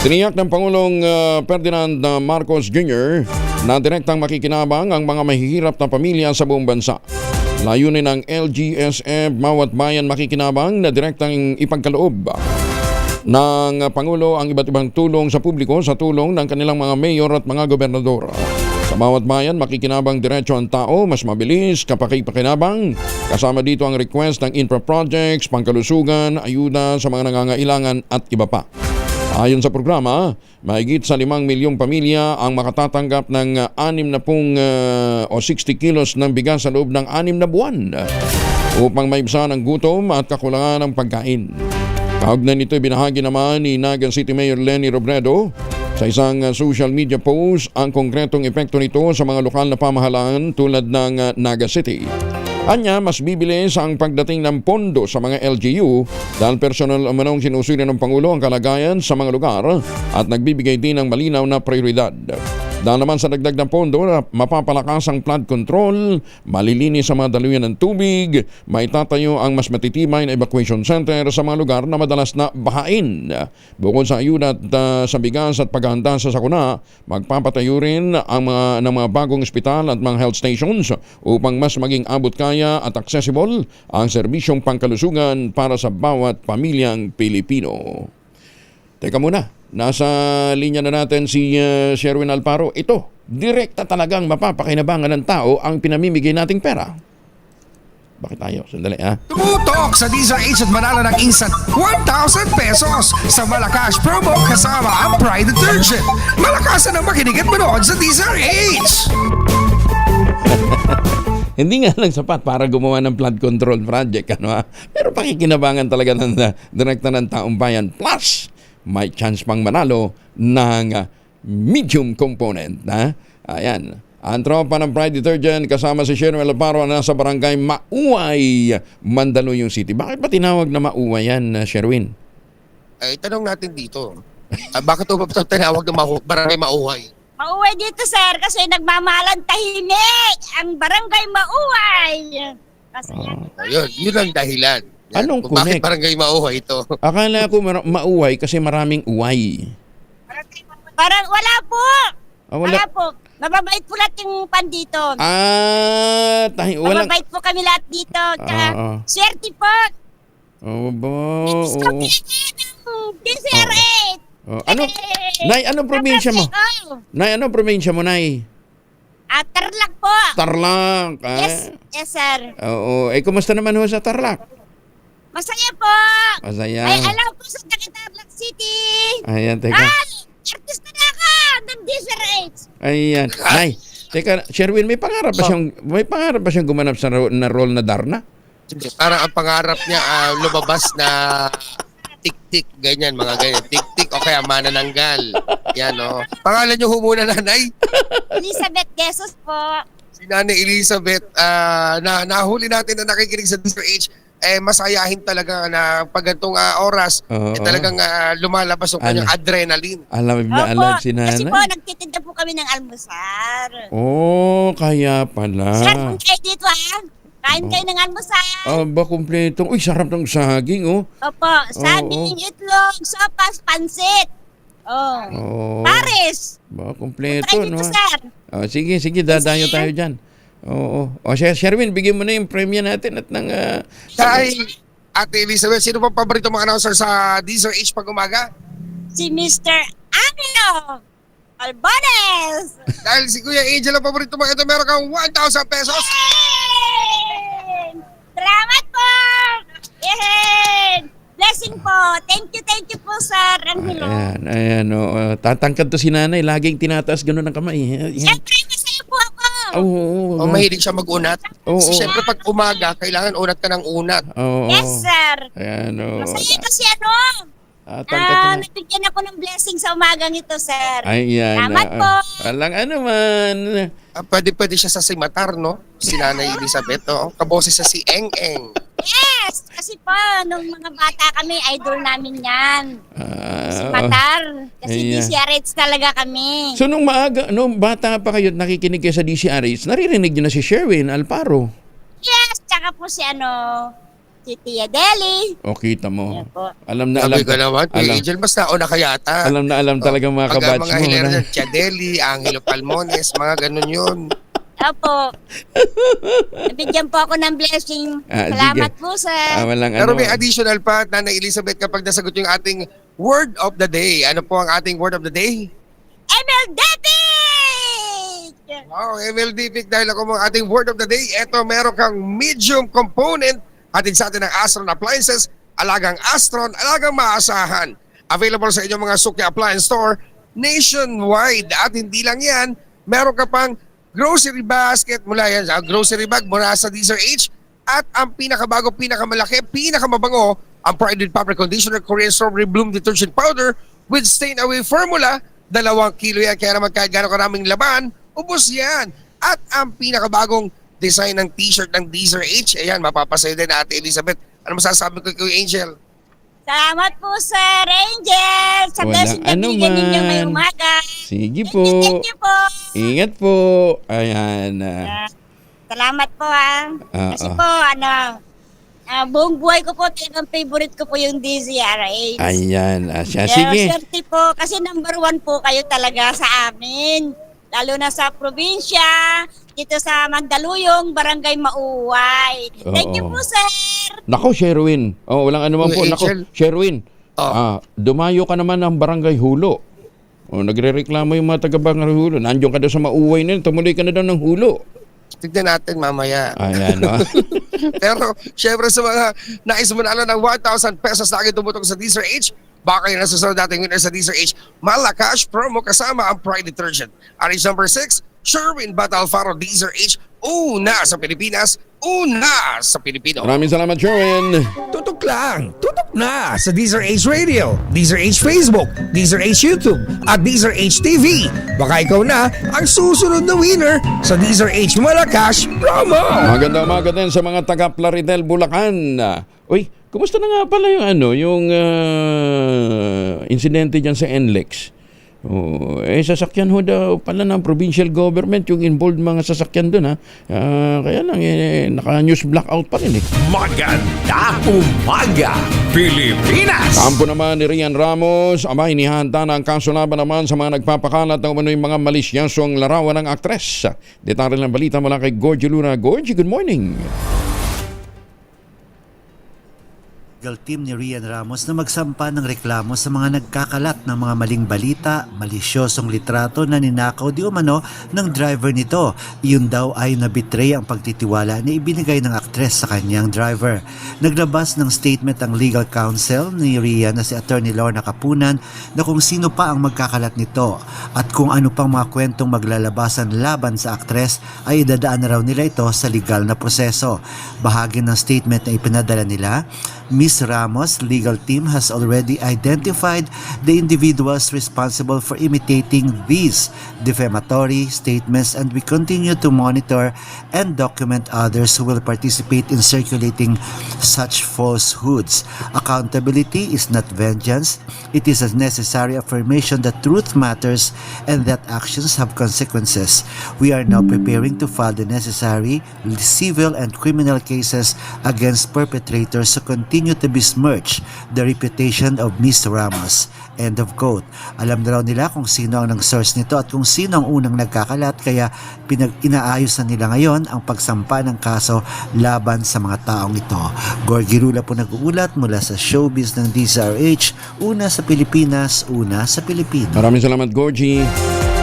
Tiniyak ng Pangulong Ferdinand Marcos Jr. na direktang makikinabang ang mga mahihirap na pamilya sa buong bansa. Layunin ng LGSF, bawat bayan makikinabang na direktang ipagkaloob ng Pangulo ang iba't ibang tulong sa publiko sa tulong ng kanilang mga mayor at mga gobernador. Sa bawat bayan, makikinabang diretso ang tao, mas mabilis, kapakipakinabang. Kasama dito ang request ng infra projects, pangkalusugan, ayuda sa mga nangangailangan at iba pa. Ayon sa programa, mahigit sa 5 milyong pamilya ang makatatanggap ng 60 o 60 kilos ng bigas sa loob ng 6 na buwan upang maibsan ang gutom at kakulangan ng pagkain. Kaugnay nito, binahagi naman ni Naga City Mayor Lenny Robredo sa isang social media post ang konkretong epekto nito sa mga lokal na pamahalaan tulad ng Naga City. Anya, mas bibilis ang pagdating ng pondo sa mga LGU dahil personal umanong sinusuri ng Pangulo ang kalagayan sa mga lugar at nagbibigay din ng malinaw na prioridad. Dahil naman sa dagdag ng pondo, mapapalakas ang flood control, malilinis ang mga daluyan ng tubig, maitatayo ang mas matitibay na evacuation center sa mga lugar na madalas na bahain. Bukod sa ayuda at sa bigas at paghahanda sa sakuna, magpapatayo rin ang ng mga bagong ospital at mga health stations upang mas maging abot kaya at accessible ang serbisyong pangkalusugan para sa bawat pamilyang Pilipino. Teka muna, nasa linya na natin si Sherwin Alparo. Ito, direkta talagang mapapakinabangan ng tao ang pinamimigay nating pera. Bakit tayo? Sandali ha. Tumutok sa DZRH at manalo ng instant 1,000 pesos sa Malakas promo kasama ang Pride Detergent. Malakasan ang makinig at manood sa DZRH. Hindi nga lang sapat para gumawa ng flood control project. Ano, ha? Pero pakikinabangan talaga ng direkta ng taong bayan. Plus, may chance pang manalo ng medium component. Ha? Ayan. Ang tropa ng Pride Detergent kasama si Sherwin Alparo na nasa barangay Mauay, Mandaluyong City. Bakit ba tinawag na Mauay yan, Sherwin? Ay, tanong natin dito. Bakit ito tinawag na barangay Mauay? Mauay dito, sir, kasi nagmamahalan tahimik ang barangay Mauay. Kasi Yun ang dahilan. Anong Bakit connect? barangay Mauay ito? Akala ko mauway kasi maraming uway. Parang wala po. Wala. Wala po. Mababait po lahat yung pan dito. Walang... Mababait po kami lahat dito. Tsaka, swerte po. DZRH. Nay, anong probinsya mo? Nay, anong probinsya mo, Nay? Tarlac po. Tarlac. Yes, sir. Oo. Kumusta naman ho sa Tarlac? Masaya po. Masaya. Ay, alam po sa Tarlac City. Ayan, teka. Artista na ako ng DZRH. Ayan. Ay, teka, Sherwin, may pangarap ba siyang gumanap na role na Darna? Hindi, parang ang pangarap niya lumabas na tik-tik, ganyan, mga ganyan. Tik-tik o kaya manananggal. Yan, o. Pangalan niyo ho muna, nanay? Elizabeth Jesus po. Si Nanay Elizabeth, nahuli natin na nakikinig sa DZRH, masayahin talaga na pag ganitong oras, talagang lumalabas yung kanyang adrenaline. Alam si Kasi nanay. po, nagtitinda po kami ng almusal. Kaya pala. Sir, kung kayo dito kain kayo ng almusal. Ba, kumpletong. Uy, sarap ng saging, oh. Opo, saging, itlog, sopas, pansit. Pares. Ba, kumpleto, Try dito, no? sir. Sige, dadayo tayo dyan. Oo. Sherwin, bigyan mo na yung premium natin at ng... Dahil, Ate Elizabeth, sino pa paborito mga announcer sa DZRH pag umaga? Si Mr. Angelo Albones. Dahil si Kuya Angel ang paborito mo, ito meron kang 1,000 pesos. Yay! Salamat po! Yay! Blessing po. Thank you po, Sir Angelo. Ayan. Tatangkad to si nanay. Laging tinataas ganun ang kamay. Siyempre, masaya po ako. O mahilig siya mag-unat. Kasi siyempre pag umaga, kailangan unat ka ng unat. Yes, sir. Ayan, Masaya kasi nabigyan ako ng blessing sa umagang ito, sir. Ayan. Salamat po. Walang ano man. Pwede siya sa Simatar, no? Si Nanay Elizabeth, no? Kaboses siya si Eng-Eng. Yes! Kasi po, nung mga bata kami, idol namin yan. Si Matar. Kasi DCRH talaga kami. So nung bata pa kayo at nakikinig kayo sa DCRH, naririnig niyo na si Sherwin Alparo. Yes! Tsaka po si si Tia Deli. Kita mo. Yan po. Alam na Sabi ka naman, Angel, mas nauna ka yata. Alam na talaga mga kabatch mo. Mga hilera dyan, Tia Deli, Angelo Palmones, mga ganun yun. Opo. Nabigyan po ako ng blessing. Salamat po, sir. Pero may additional pa, Nanay Elizabeth, kapag nasagot yung ating word of the day. Ano po ang ating word of the day? MLDPIC! Wow, MLDPIC dahil ako ang ating word of the day. Ito, meron kang medium component hatid sa atin ng Astron Appliances, alagang Astron, alagang maasahan. Available sa inyong mga Suki Appliance Store nationwide. At hindi lang yan, meron ka pang grocery basket mula yan sa grocery bag mula sa DZRH at ang pinakabago, pinakamalaki, pinakamabango ang Pride with Fabric Conditioner Korean Strawberry Bloom Detergent Powder with Stain Away Formula. 2 kilo yan, kaya naman kahit gano'ng karaming laban, ubos yan. At ang pinakabagong design ng t-shirt ng DZRH, ayan, mapapasayo din Ate Elizabeth. Ano masasabi ko kay Angel? Salamat po, Sir Angel. Sa blessing na bigyan ninyo ngayong umaga. Sige po. Thank you po. Ingat po. Ayan. Salamat po, Kasi po, buong buhay ko po, talagang favorite ko po yung DZRH. Ayan. Sige. Swerte po, kasi number 1 po kayo talaga sa amin. Lalo na sa probinsya, dito sa Mandaluyong, Barangay Mauway. Thank you po, sir. Nako, Sherwin. Walang ano man po. Nako, Sherwin. Dumayo ka naman ng Barangay Hulo. Nagre-reklamo yung mga taga-Barangay Hulo. Nandiyon ka daw sa Mauway na yun. Tumuloy ka na daw ng Hulo. Tignan natin mamaya. Ayan, Pero, syempre sa mga nais manalo ng 1,000 pesos na aking tumutok sa DZRH, baka yung nasusunod natin winner sa DZRH, Malacash promo kasama ang Pride Detergent. Aris number 6, Sherwin Batalfaro DZRH, una sa Pilipinas, una sa Pilipino. Maraming salamat, Sherwin. Tutok lang, tutok na sa DZRH Radio, DZRH Facebook, DZRH YouTube, at DZRH TV. Baka ikaw na ang susunod na winner sa DZRH Malacash promo. Magandang umaga din sa mga taga Plaridel, Bulacan. Uy, kumusta na nga pala yung insidente dyan sa NLEX? Sasakyan ho daw pala ng provincial government yung involved mga sasakyan doon, ha. Kaya lang naka-news blackout pa rin eh. Magandang umaga, Pilipinas! Kampo naman ni Rian Ramos, inihanda na ang kaso laban naman sa mga nagpapakalat ng umano'y mga malisyasong larawan ng aktres. Detalye ng balita mula kay Gorgie Luna. Gorgie, good morning. legal team ni Rian Ramos na magsampa ng reklamo sa mga nagkakalat ng mga maling balita, malisyosong litrato na ninakaw di umano ng driver nito. Iyon daw ay nabitray ang pagtitiwala na ibinigay ng aktres sa kanyang driver. Naglabas ng statement ang legal counsel ni Rian na si Attorney Lorna Kapunan na kung sino pa ang magkakalat nito at kung ano pang mga kwentong maglalabasan laban sa aktres ay idadaan na raw nila ito sa legal na proseso. Bahagi ng statement na ipinadala nila, Ms. Ramos' legal team has already identified the individuals responsible for imitating these defamatory statements and we continue to monitor and document others who will participate in circulating such falsehoods. Accountability is not vengeance. It is a necessary affirmation that truth matters and that actions have consequences. We are now preparing to file the necessary civil and criminal cases against perpetrators who continue to besmirch the reputation of Ms. Ramos. End of quote. Alam na raw nila kung sino ang nag-source nito at kung sino ang unang nagkakalat kaya inaayos na nila ngayon ang pagsampa ng kaso laban sa mga taong ito. Gorgie Rula po nag-uulat mula sa showbiz ng DZRH, una sa Pilipinas, una sa Pilipinas. Maraming salamat, Gorgie.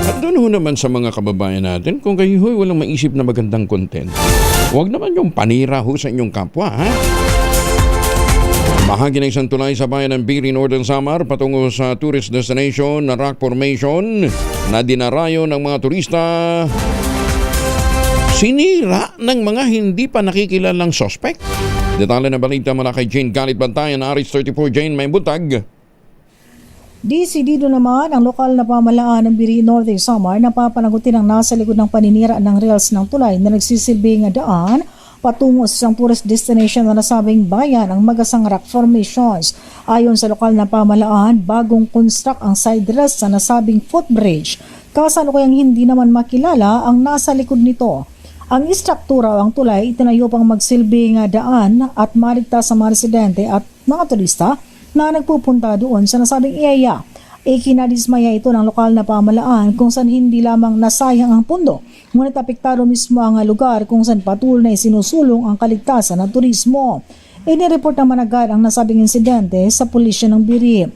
At doon ho naman sa mga kababayan natin, kung kayo ho'y walang maisip na magandang content, huwag naman yung panira ho sa inyong kapwa, ha? Bahagi ng isang tulay sa bayan ng Biri, Northern Samar patungo sa tourist destination na rock formation na dinarayo ng mga turista. Sinira ng mga hindi pa nakikilalang suspect. Detalye na balita mula kay Jane Galit Bantayan, Aris 34. Jane, may buntag. Desidido naman ang lokal na pamahalaan ng Biri, Northern Samar na papanagutin ang nasa likod ng paninira ng rails ng tulay na nagsisilbing daan patungo sa isang tourist destination na nasabing bayan ang Magasang Rock Formations. Ayon sa lokal na pamahalaan, bagong construct ang side rails sa nasabing footbridge. Kasalukuyang hindi naman makilala ang nasa likod nito. Ang istruktura o ang tulay itinayo pang magsilbing daan at maligtas sa mga residente at mga turista na nagpupunta doon sa nasabing area. Ikinadismaya ito ng lokal na pamahalaan kung saan hindi lamang nasayang ang pundo, ngunit apektado mismo ang lugar kung saan patuloy na isinusulong ang kaligtasan ng turismo. Inireport naman agad ang nasabing insidente sa pulisya ng Biri.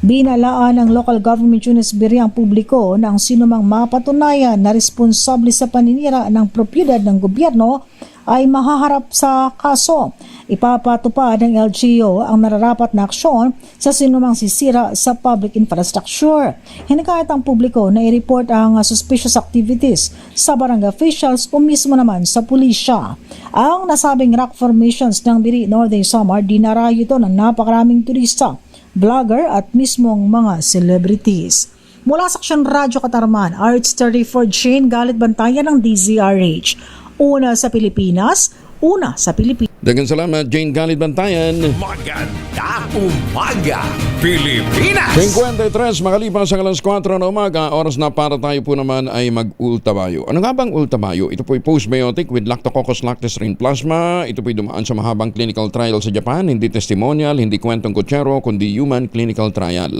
Binalaan ng local government units Biri ang publiko na ang sinumang mapatunayan na responsable sa paninira ng propiedad ng gobyerno ay mahaharap sa kaso. Ipapatupad ng LGU ang nararapat na aksyon sa sinumang sisira sa public infrastructure. Hinikayat ang publiko na i-report ang suspicious activities sa barangay officials o mismo naman sa pulisya. Ang nasabing rock formations ng Biri, Northern Samar, dinarayo ito ng napakaraming turista, vlogger at mismong mga celebrities. Mula sa Aksyon Radyo Katarman, RH34 Jane Galit Bantayan ng DZRH. Una sa Pilipinas, una sa Pilipinas. Daghang salamat, Jane Galit Bantayan. Magandang umaga, Pilipinas! 53 makalipas ang alas 4 na umaga, oras na para tayo po naman ay mag-ultamayo. Ano nga bang ultamayo? Ito po'y postbiotic with Lactococcus lactis-strain plasma. Ito po'y dumaan sa mahabang clinical trial sa Japan, hindi testimonial, hindi kwentong kutsero, kundi human clinical trial.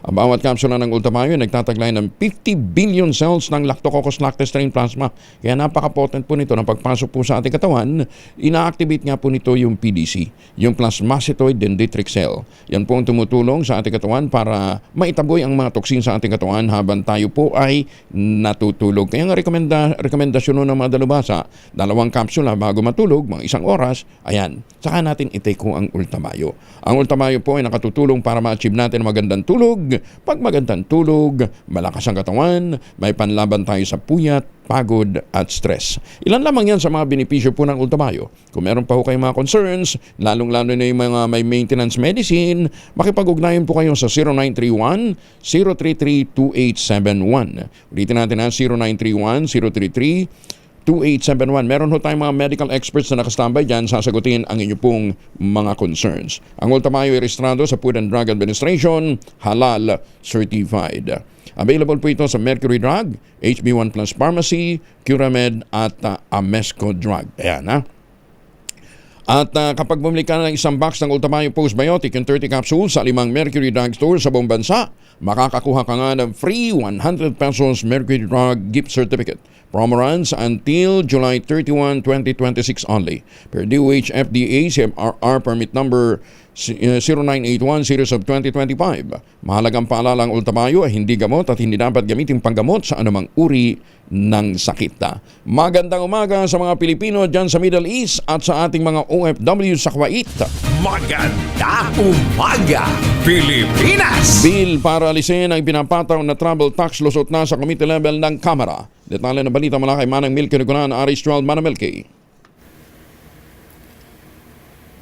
Ang bawat kapsula ng ultamayo ay nagtataglay ng 50 billion cells ng Lactococcus lactis-strain plasma. Kaya napaka-potent po nito ng pagpasok po sa ating katawan. Ina-activate nga po nito yung PDC, yung plasmacytoid dendritic cell. Yan po ang tumutulong sa ating katawan para maitaboy ang mga toksin sa ating katawan habang tayo po ay natutulog. Kaya nga rekomendasyon ng mga dalubhasa, 2 kapsula bago matulog, mga 1 oras, ayan, saka natin i-take ko ang ultamayo. Ang ultamayo po ay nakatutulong para ma-achieve natin magandang tulog. Pag magandang tulog, malakas ang katawan, may panlaban tayo sa puyat, pagod at stress. Ilan lamang yan sa mga benepisyo po ng ultamayo. Kung meron pa ho kayong mga concerns, lalong-lalo na yung mga may maintenance medicine, makipag-ugnayan po kayo sa 0931-033-2871. Ulitin natin na 0931-033-2871. Meron ho tayong mga medical experts na nakastambay dyan, sasagutin ang inyo pong mga concerns. Ang ultamayo ay rehistrado sa Food and Drug Administration, halal certified. Available po ito sa Mercury Drug, HB1 Plus Pharmacy, Curamed at Amesco Drug. Ayan ha. At kapag bumili ka ng 1 box ng Ultamayo Postbiotic and 30 capsules sa 5 Mercury Drug Store sa buong bansa, makakakuha ka nga ng free 100 pesos Mercury Drug gift certificate. Promo runs until July 31, 2026 only. Per DOH FDA CMRR permit number 0981 series of 2025. Mahalagang paalala ang Ultamayo ay hindi gamot at hindi dapat gamitin panggamot sa anumang uri ng sakit. Magandang umaga sa mga Pilipino dyan sa Middle East at sa ating mga OFW sa Kuwait. Magandang umaga, Pilipinas! Bill para alisin ang pinapataw na travel tax lusot na sa committee level ng Kamara. Detalye na balita mula kay Manang Milky Nugunan, Aris 12, Manang Milky.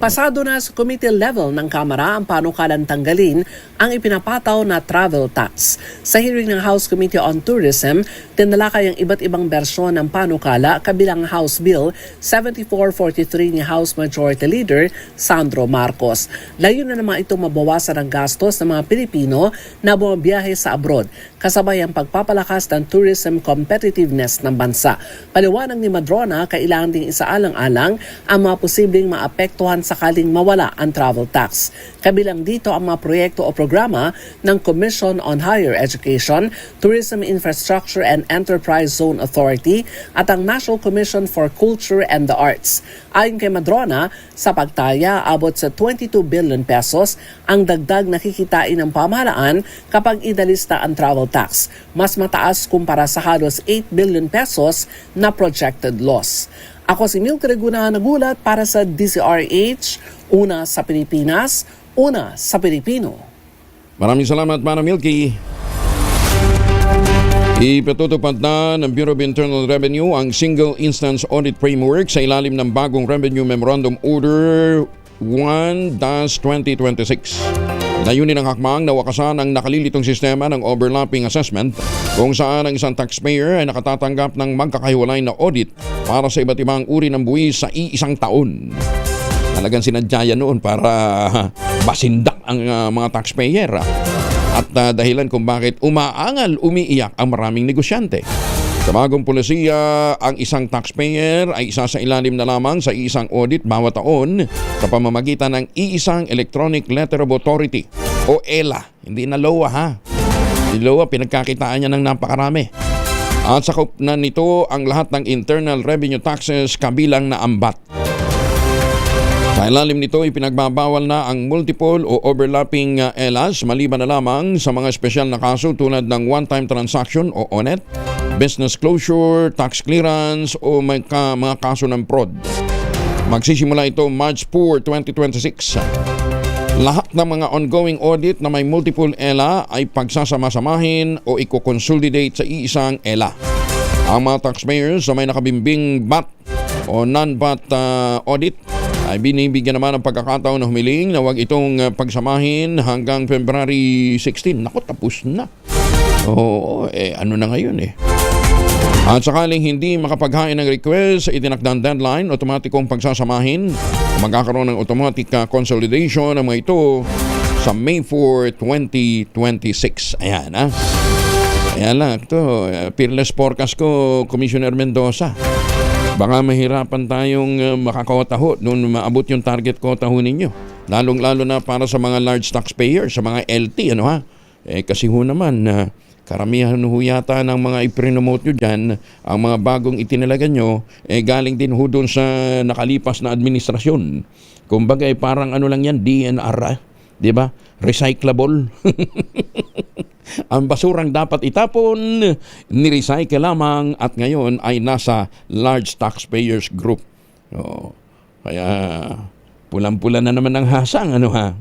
Pasado na sa committee level ng Kamara ang panukalan tanggalin ang ipinapataw na travel tax. Sa hearing ng House Committee on Tourism, tinalakay ang iba't ibang bersyon ng panukala kabilang House Bill 7443 ni House Majority Leader Sandro Marcos. Layo na naman itong mabawasan ang gastos ng mga Pilipino na bumabiyahe sa abroad, kasabay ang pagpapalakas ng tourism competitiveness ng bansa. Paliwanag ni Madrona, kailangan ding isaalang-alang ang mga posibleng maapektuhan sakaling mawala ang travel tax. Kabilang dito ang mga proyekto o programa ng Commission on Higher Education, Tourism Infrastructure and Enterprise Zone Authority at ang National Commission for Culture and the Arts. Ayon kay Madrona, sa pagtaya abot sa 22 billion pesos ang dagdag na kikitain ng pamahalaan kapag idalista ang travel tax. Mas mataas kumpara sa halos 8 billion pesos na projected loss. Ako si Milky Nugunan, nagulat para sa DZRH, una sa Pilipinas, una sa Pilipino. Maraming salamat, Manang Milky. Ipatutupad na ng Bureau of Internal Revenue ang Single Instance Audit Framework sa ilalim ng bagong Revenue Memorandum Order 1-2026. Layunin ng hakbang na wakasan ang nakalilitong sistema ng overlapping assessment kung saan ang isang taxpayer ay nakatatanggap ng magkakahiwalay na audit para sa iba't ibang uri ng buwis sa iisang taon. Talagang sinadya yan noon para basindak ang mga taxpayer at dahilan kung bakit umiiyak ang maraming negosyante. Sa bagong polisiya, ang isang taxpayer ay isa sa ilalim na lamang sa isang audit bawat taon sa pamamagitan ng iisang Electronic Letter of Authority o ELA. Hindi na LOA ha. Yung LOA, pinagkakitaan niya ng napakarami. At sakop na nito ang lahat ng internal revenue taxes kabilang na ambat. Sa ilalim nito, ipinagbabawal na ang multiple o overlapping ELAs maliban na lamang sa mga espesyal na kaso tulad ng one-time transaction o ONET, business closure, tax clearance o mga kaso ng fraud. Magsisimula ito March 4, 2026. Lahat ng mga ongoing audit na may multiple ELA ay pagsasama-samahin o i-consolidate sa iisang ELA. Ang mga taxpayers na may nakabimbing VAT o non-VAT audit ay binibigyan naman ng pagkakataon na humiling na huwag itong pagsamahin hanggang February 16. Naku, tapos na. Oo, ano na ngayon eh. At sakaling hindi makapaghain ng request sa itinakdang deadline, otomatikong pagsasamahin, magkakaroon ng automatic consolidation ng mga ito sa May 4, 2026. Ayan ha. Ayan lang, ito, peerless forecast ko, Commissioner Mendoza. Baka mahirapan tayong makakota noon maabot yung target quota ho ninyo. Lalong-lalo na para sa mga large taxpayers, sa mga LT, ano ha? Kasi ho naman, karamihan ho yata ng mga iprinomote nyo dyan, ang mga bagong itinalaga nyo, galing din ho doon sa nakalipas na administrasyon. Kumbaga, parang ano lang yan, DNR, di ba? Recyclable. Ang basurang dapat itapon, ni-recycle lamang at ngayon ay nasa large taxpayers group. Kaya pulang-pula na naman ang hasang, ano ha?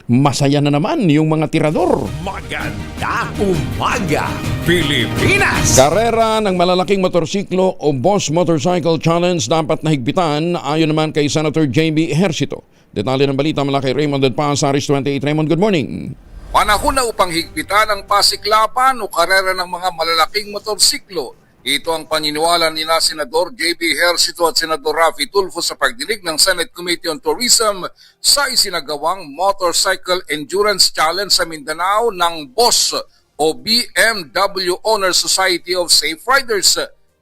Masaya na naman yung mga tirador. Magandang umaga, Pilipinas! Karera ng malalaking motorsiklo o Boss Motorcycle Challenge dapat nahigpitan ayon naman kay Senator J.B. Ejercito. Detalye ng balita mula kay Raymond Edpas, Aris 28. Raymond, good morning. Panahon na upang higpitan ang pasiklapan o karera ng mga malalaking motorsiklo. Ito ang paniniwala ni Senador J.B. Ejercito at Senador Raffy Tulfo sa pagdinig ng Senate Committee on Tourism sa isinagawang Motorcycle Endurance Challenge sa Mindanao ng BOSS o BMW Owner Society of Safe Riders.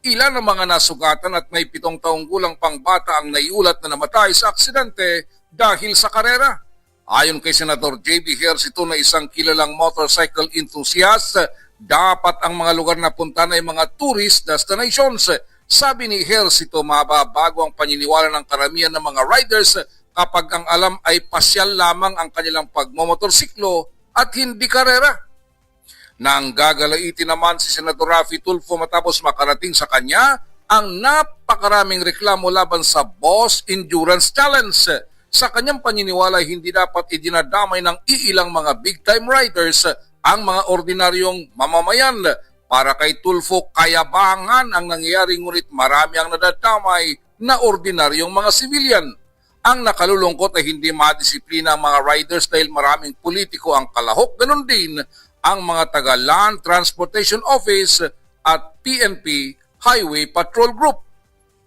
Ilan ang mga nasugatan at may 7 taong gulang pang bata ang naiulat na namatay sa aksidente dahil sa karera. Ayon kay Senador J.B. Ejercito na isang kilalang motorcycle enthusiast, dapat ang mga lugar na puntahan ay mga tourist destinations. Sabi ni Ejercito, mababago ang paniniwala ng karamihan ng mga riders kapag ang alam ay pasyal lamang ang kanilang pagmomotorsiklo at hindi karera. Nang gagalaitin naman si Senator Raffy Tulfo matapos makarating sa kanya ang napakaraming reklamo laban sa Boss Endurance Challenge. Sa kanyang paniniwala, hindi dapat idinadamay ng iilang mga big-time riders ang mga ordinaryong mamamayan. Para kay Tulfo, kayabangan ang nangyayari ngunit marami ang nadadamay na ordinaryong mga sibilyan. Ang nakalulungkot ay hindi madisiplina ang mga riders dahil maraming politiko ang kalahok. Ganon din ang mga taga-Land Transportation Office at PNP Highway Patrol Group.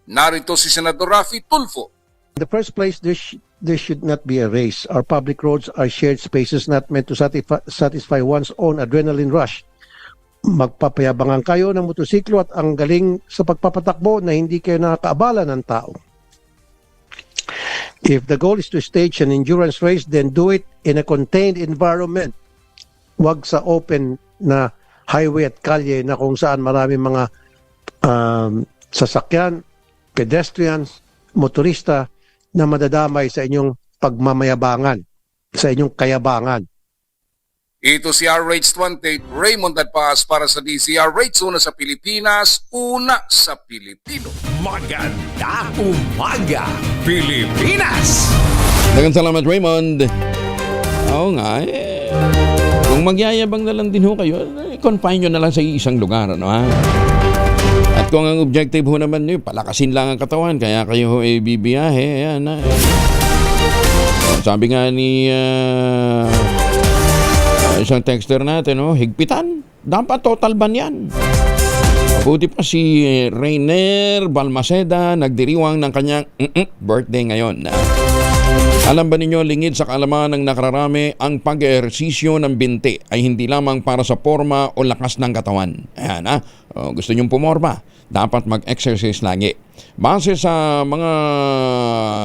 Narito si Senator Raffy Tulfo. In the first place, there should not be a race. Our public roads are shared spaces not meant to satisfy one's own adrenaline rush. Magpapayabangan kayo ng motosiklo at ang galing sa pagpapatakbo na hindi kayo nakakaabala ng tao. If the goal is to stage an endurance race, then do it in a contained environment. Huwag sa open na highway at kalye na kung saan marami mga sasakyan, pedestrians, motorista na madadamay sa inyong pagmamayabangan, sa inyong kayabangan. Ito si RH28 Raymond Adpaz para sa DZRH, una sa Pilipinas, una sa Pilipino. Maganda umaga, Pilipinas! Dagang salamat, Raymond. Oo nga, kung magyayabang na lang din ho kayo, confine nyo na lang sa isang lugar, ano ha? At kung ang objective ho naman nyo, palakasin lang ang katawan, kaya kayo ho bibiyahe, ayan na. Sabi nga ni isang texter natin, higpitan. Dapat total ban yan. Buti pa si Rainer Balmaceda nagdiriwang ng kanyang birthday ngayon. Alam ba ninyo, lingid sa kaalaman ng nakararami, ang pag-ehersisyo ng binti ay hindi lamang para sa forma o lakas ng katawan. Ayan gusto nyong pumorma, dapat mag-exercise lagi. Base sa mga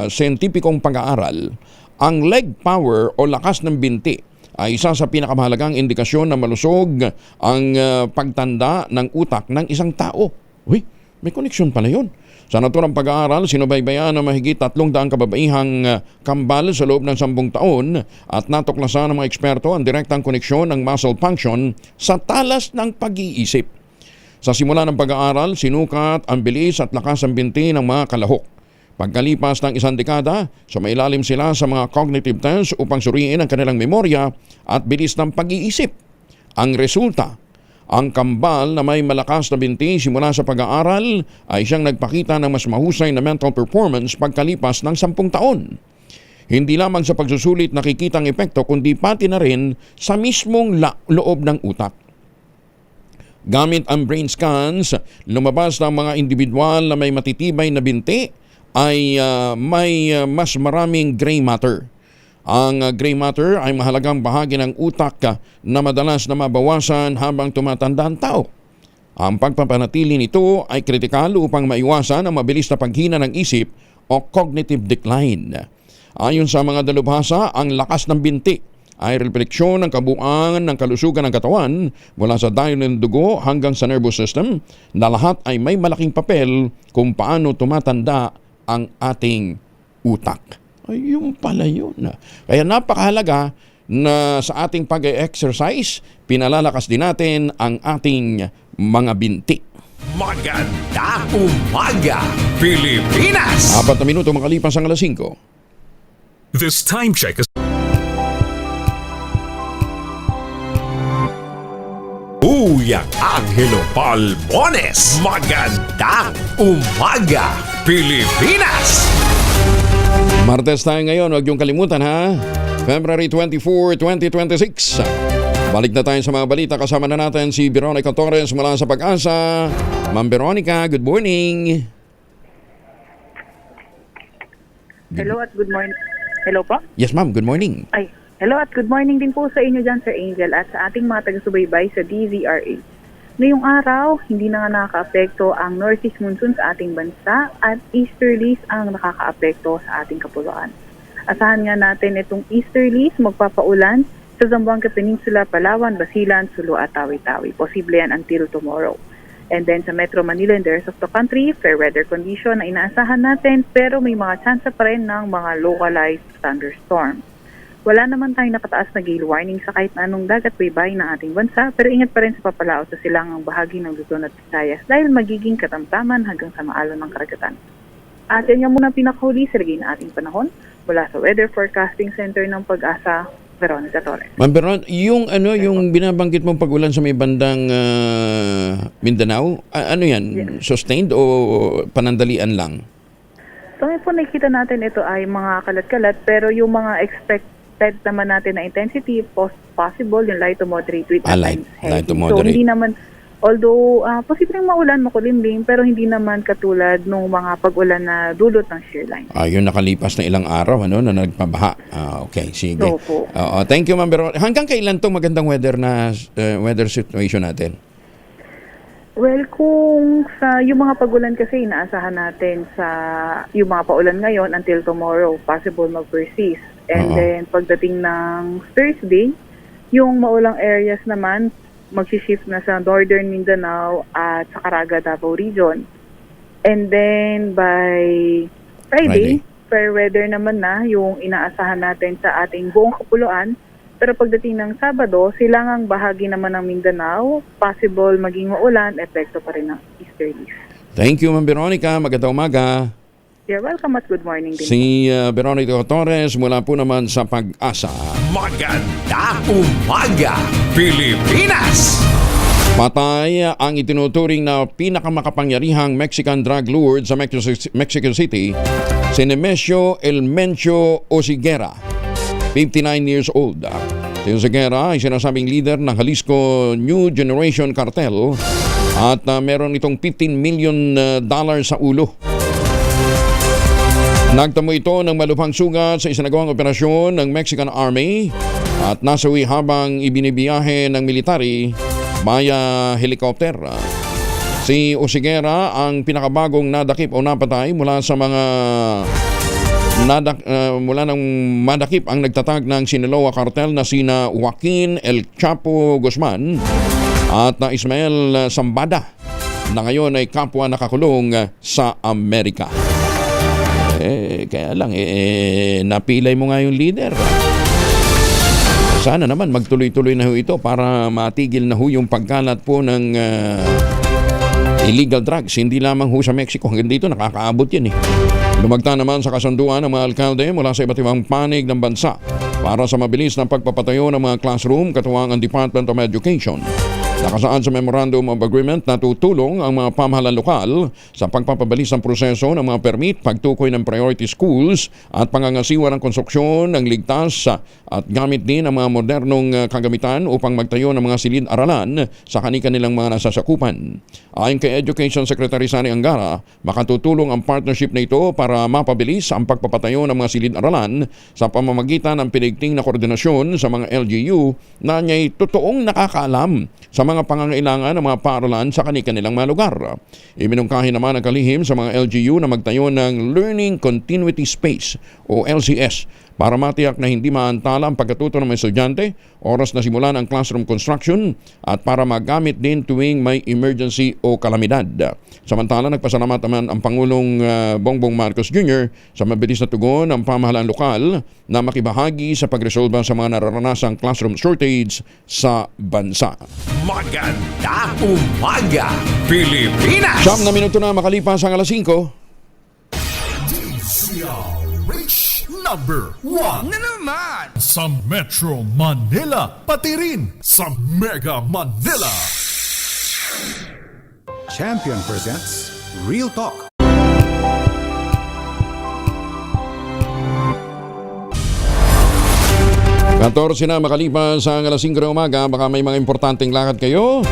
siyentipikong pag-aaral, ang leg power o lakas ng binti ay isa sa pinakamahalagang indikasyon na malusog ang pagtanda ng utak ng isang tao. Uy, may koneksyon pala yun. Sa naturang pag-aaral, sinubaybayan ng mahigit 300 kababaihang kambal sa loob ng 10 taon at natuklasan ng mga eksperto ang direktang koneksyon ng muscle function sa talas ng pag-iisip. Sa simula ng pag-aaral, sinukat ang bilis at lakas ng binti ng mga kalahok. Pagkalipas ng 1 dekada, sumailalim sila sa mga cognitive tests upang suriin ang kanilang memorya at bilis ng pag-iisip. Ang resulta, ang kambal na may malakas na binti simula sa pag-aaral ay siyang nagpakita ng mas mahusay na mental performance pagkalipas ng 10 taon. Hindi lamang sa pagsusulit nakikita ang epekto kundi pati na rin sa mismong loob ng utak. Gamit ang brain scans, lumabas ng mga individual na may matitibay na binti ay may mas maraming gray matter. Ang gray matter ay mahalagang bahagi ng utak na madalas na mabawasan habang tumatanda ang tao. Ang pagpapanatili nito ay kritikal upang maiwasan ang mabilis na paghina ng isip o cognitive decline. Ayon sa mga dalubhasa, ang lakas ng binti ay refleksyon ng kabuuan ng kalusugan ng katawan mula sa dayon ng dugo hanggang sa nervous system na lahat ay may malaking papel kung paano tumatanda ang ating utak. Ay, yung pala yun. Kaya napakahalaga na sa ating pag-exercise, pinalalakas din natin ang ating mga binti. Maganda umaga, Pilipinas! 4 na minuto makalipas ang 5:00. This time check is... Uyak Angelo Palmones. Magandang umaga, Pilipinas! Martes tayo ngayon, huwag yung kalimutan ha. February 24, 2026. Balik na tayo sa mga balita. Kasama na natin si Veronica Torres mula sa Pag-asa. Ma'am Veronica, good morning. Hello at good morning. Hello po? Yes ma'am, good morning. Ay, hello at good morning din po sa inyo dyan, Sir Angel, at sa ating mga taga-subaybay sa DZRH. Ngayong araw, hindi na nga nakaka-apekto ang northeast monsoon sa ating bansa at easterlies ang nakaka-apekto sa ating kapuluan. Asahan nga natin itong easterlies magpapaulan sa Zamboanga Peninsula, Palawan, Basilan, Sulu at Tawi-Tawi. Posible yan until tomorrow. And then sa Metro Manila and the rest of the country, fair weather condition na inaasahan natin, pero may mga chance pa rin ng mga localized thunderstorms. Wala naman tayong nakataas na gale warning sa kahit na anong dagat baybay ng ating bansa, pero ingat pa rin sa papalaot sa silangang bahagi ng Luzon at Visayas dahil magiging katamtaman hanggang sa maalon ng karagatan. At yan nga muna pinakahuli sa lagay na ating panahon mula sa Weather Forecasting Center ng Pag-asa, Veronica Torres. Ma'am Veron, yung binabanggit mong pag-ulan sa may bandang Mindanao, ano yan? Sustained o panandalian lang? So ngayon po nakikita natin ito ay mga kalat-kalat, pero yung mga expected naman natin na intensity, possible yung light to moderate with at times heavy. Light to moderate. So hindi naman, although posibleng maulan, makulimlim, pero hindi naman katulad ng mga pag-ulan na dulot ng shear line. Yung nakalipas na ilang araw na nagpabaha. Okay, sige. Opo. Thank you, Ma'am Veron. Hanggang kailan to magandang weather situation natin? Well, kung sa yung mga pag-ulan kasi inaasahan natin sa yung mga paulan ngayon until tomorrow, possible mag-persist. And then pagdating ng Thursday, yung maulang areas naman mag-shift na sa Northern Mindanao at sa Caraga, Davao region. And then by Friday, fair weather naman na yung inaasahan natin sa ating buong kapuluan. Pero pagdating ng Sabado, silangang bahagi naman ng Mindanao, possible maging maulan, epekto pa rin ng easterlies. Thank you, Ma'am Veronica. Magandang umaga. You're welcome at good morning din. Si Veronica Torres mula po naman sa Pag-asa. Magandang umaga, Pilipinas! Patay ang itinuturing na pinakamakapangyarihang Mexican drug lord sa Mexico City, si Nemesio Elmencio Oseguera, 59 years old. Si Oseguera ay sinasabing leader ng Jalisco New Generation Cartel at meron itong $15 million sa ulo. Nagtamo ito ng malubhang sugat sa isinagawang operasyon ng Mexican Army at nasawi habang ibinibiyahe ng military via helicopter. Si Oseguera ang pinakabagong nadakip o napatay mula sa mga mula ng madakip ang nagtatag ng Sinaloa Cartel na sina Joaquin El Chapo Guzman at Ismael Zambada na ngayon ay kapwa nakakulong sa Amerika. Kaya lang, napilay mo nga yung leader. Sana naman magtuloy-tuloy na ho ito para matigil na ho yung pagkalat po ng illegal drugs. Hindi lamang ho sa Mexico. Hanggang dito nakakaabot yan eh. Lumagta naman sa kasunduan ng mga alkalde mula sa iba't ibang panig ng bansa para sa mabilis na pagpapatayo ng mga classroom katuwang ang Department of Education. Nakasaad sa Memorandum of Agreement na tutulong ang mga pamahalaan lokal sa pagpapabilis ng proseso ng mga permit, pagtukoy ng priority schools at pangangasiwa ng konstruksyon ng ligtas at gamit din ang mga modernong kagamitan upang magtayo ng mga silid-aralan sa kanilang mga nasasakupan. Ayon kay Education Secretary Sani Angara, makatutulong ang partnership na ito para mapabilis ang pagpapatayo ng mga silid-aralan sa pamamagitan ng pinigting na koordinasyon sa mga LGU na niya'y totoong nakakaalam sa mga pangangailangan ng mga paaralan sa kanilang mga lugar. Iminungkahi naman ang kalihim sa mga LGU na magtayo ng Learning Continuity Space o LCS para matiyak na hindi maantala ang pagkatuto ng mga estudyante, oras na simulan ang classroom construction at para magamit din tuwing may emergency o kalamidad. Samantala, nagpasalamat naman ang Pangulong Bongbong Marcos Jr. sa mabilis na tugon ng pamahalaan lokal na makibahagi sa pagresolba sa mga nararanasang classroom shortage sa bansa. Magandang umaga, Pilipinas! 9 na minuto na makalipas ang alas 5. Number 1 na naman sa Metro Manila, pati rin sa Mega Manila. Champion presents Real Talk. Katorse na makalipas sa alas 5 ng umaga, baka may mga importanteng lakad kayo.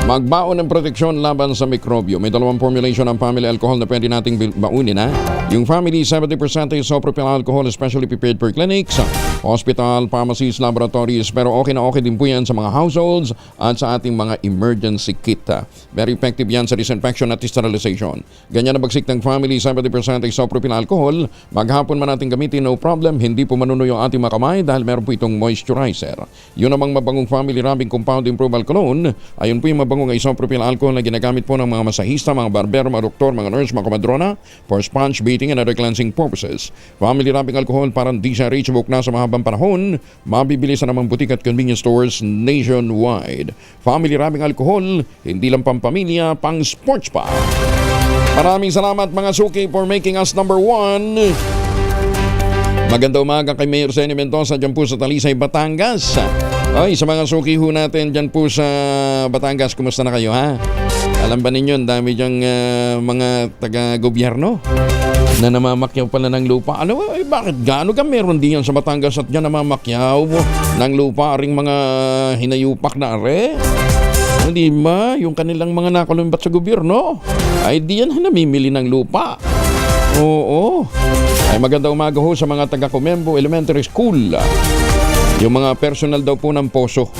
Magbaon ng proteksyon laban sa mikrobyo. May dalawang formulation ng family alcohol na pwede nating baunin. Yung family 70% isopropyl alcohol, especially prepared for clinics. hospital, pharmacies, laboratories, pero okay na okay din po yan sa mga households at sa ating mga emergency kit. Very effective yan sa disinfection at sterilization. Ganyan na bagsik ng family, 70% isopropyl alcohol. Maghapon man natin gamitin, no problem. Hindi po manuno yung ating mga kamay dahil meron po itong moisturizer. Yun namang mabangong family rubbing compound improved cologne. Ayun po yung mabangong isopropyl alcohol na ginagamit po ng mga masahista, mga barbero, mga doktor, mga nurse, mga komadrona for sponge beating and other cleansing purposes. Family rubbing alcohol parang di siya reachable na sa mahabang panahon. Mabibili sa namang butik at convenience stores nationwide. Family rubbing alcohol, hindi lang pampamilya, pang sports pa. Maraming salamat mga suki for making us number 1. Magandang umaga kay Mayor Zeni Mendoza dyan po sa Talisay, Batangas. Ay, sa mga suki ho natin dyan po sa Batangas, kumusta na kayo ha? Alam ba ninyo, dami dyang mga taga-gobyerno na namamakyaw pala ng lupa. Ano, bakit gaano ka meron din yan sa Batangas at dyan namamakyaw ng lupa aring mga hinayupak na are? Hindi ba? Yung kanilang mga nakalumbat sa gobyerno ay di yan namimili ng lupa. Oo. Ay magandang umaga ho sa mga taga-Comembo Elementary School. Yung mga personal daw po ng poso.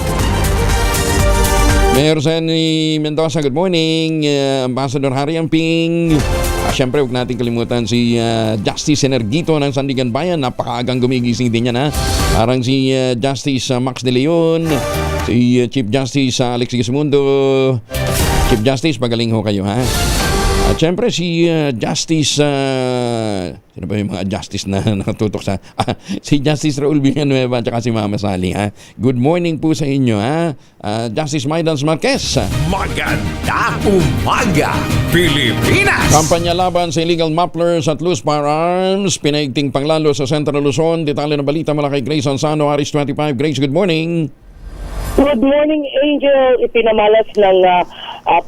Mayor Zeni Mendoza, good morning. Ambassador Harry Amping. Siyempre, huwag natin kalimutan si Justice Energito ng Sandigan Bayan. Napakaagang gumigising din yan ha. Parang si Justice Max De Leon, si Chief Justice Alex Gismundo. Chief Justice, magaling ho kayo ha. At siyempre si Justice, sino ba yung mga Justice na nakatutok sa, si Justice Raul Villanueva at si Mama Sally ha. Good morning po sa inyo ha. Justice Maydans Marquez. Maganda umaga, Pilipinas! Kampanya laban sa illegal mufflers at loose firearms, pinaigting panglalo sa Central Luzon. Detalye ng balita mula kay Grace Ansano, Aris 25. Grace, good morning. Good morning, Angel. Ipinamalas ng